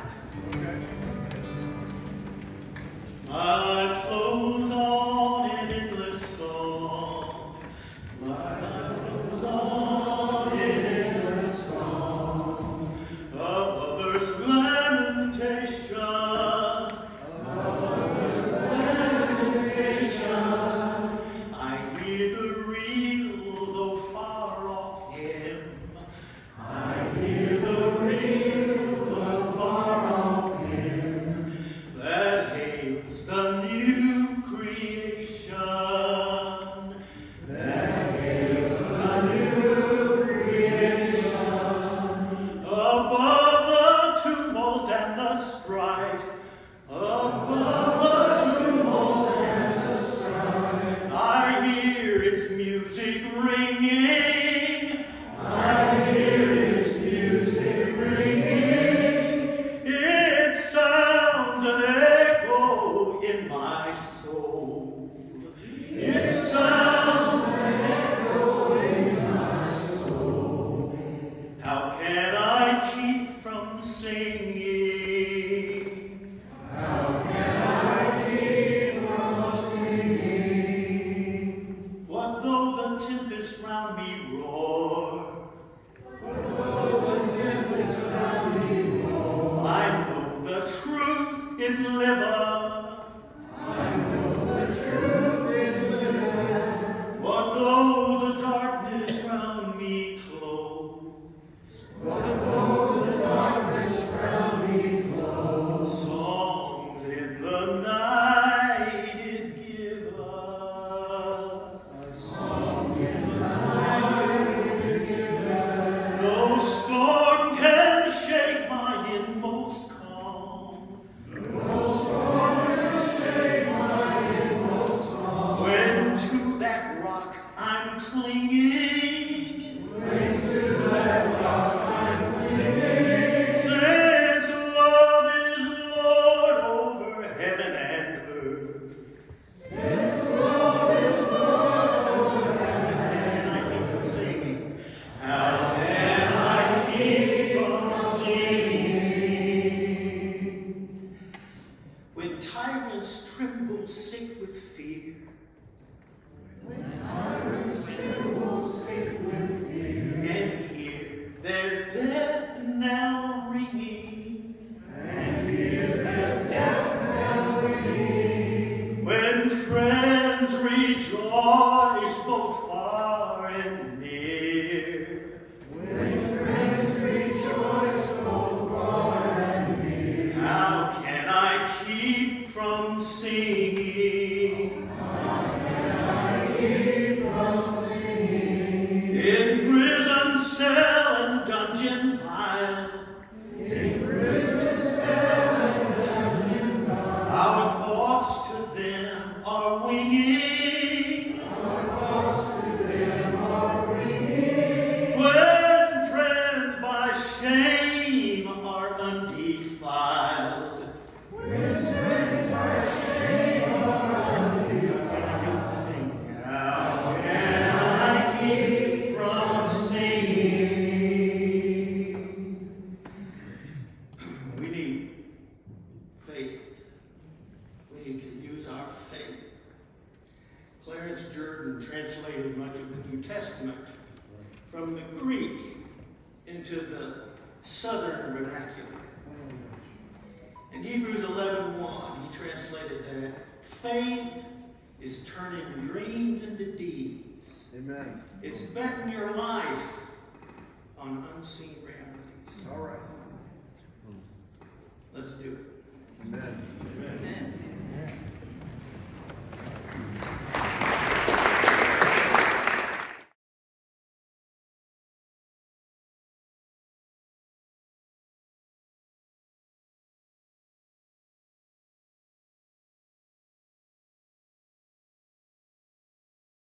Okay. My life flows on in endless song. My life flows on in endless song of others' lamentation. I hear the real, though far off hymn. I hear the real, though far off. new creation. That is a new creation. Above the tumult and the strife. Above the tumult and the strife. I hear its music ringing. I hear its music ringing. It sounds an echo in my soul. It sounds an echo in my soul. How can I keep from singing? How can I keep from singing? What though the tempest round me roar? What though the tempest round me roar? I know the truth it liveth. I know the truth it liveth. What though the darkness round me close? What though the darkness round me close? Songs in the night it give us. Songs in the night it give us. No storm can shake my inmost calm. No storm can shake my inmost calm. When to that rock I'm clinging. When to that rock I'm clinging. Since love is Lord over heaven and earth. Since love is Lord over heaven and earth. How can I keep from singing? How can I keep from singing? When tyrants tremble sick with fear. When tyrants tremble sick with fear. And hear their death knell ringing. And hear their death knell ringing. When friends rejoice both far and near. When friends rejoice both far and near. How can I keep from singing? How can I keep from singing? In prison cell and dungeon vile. In prison cell and dungeon vile. Our thoughts to them are winging. Our thoughts to them are winging. When friends by shame are undefiled. When friends by shame are undefiled. How can I keep from singing? We need faith. We need to use our faith. Clarence Jordan translated much of the New Testament from the Greek into the Southern vernacular. In Hebrews 11:1, he translated that faith is turning dreams into deeds. Amen. It's betting your life on unseen realities. All right. Let's do it. Amen. Amen.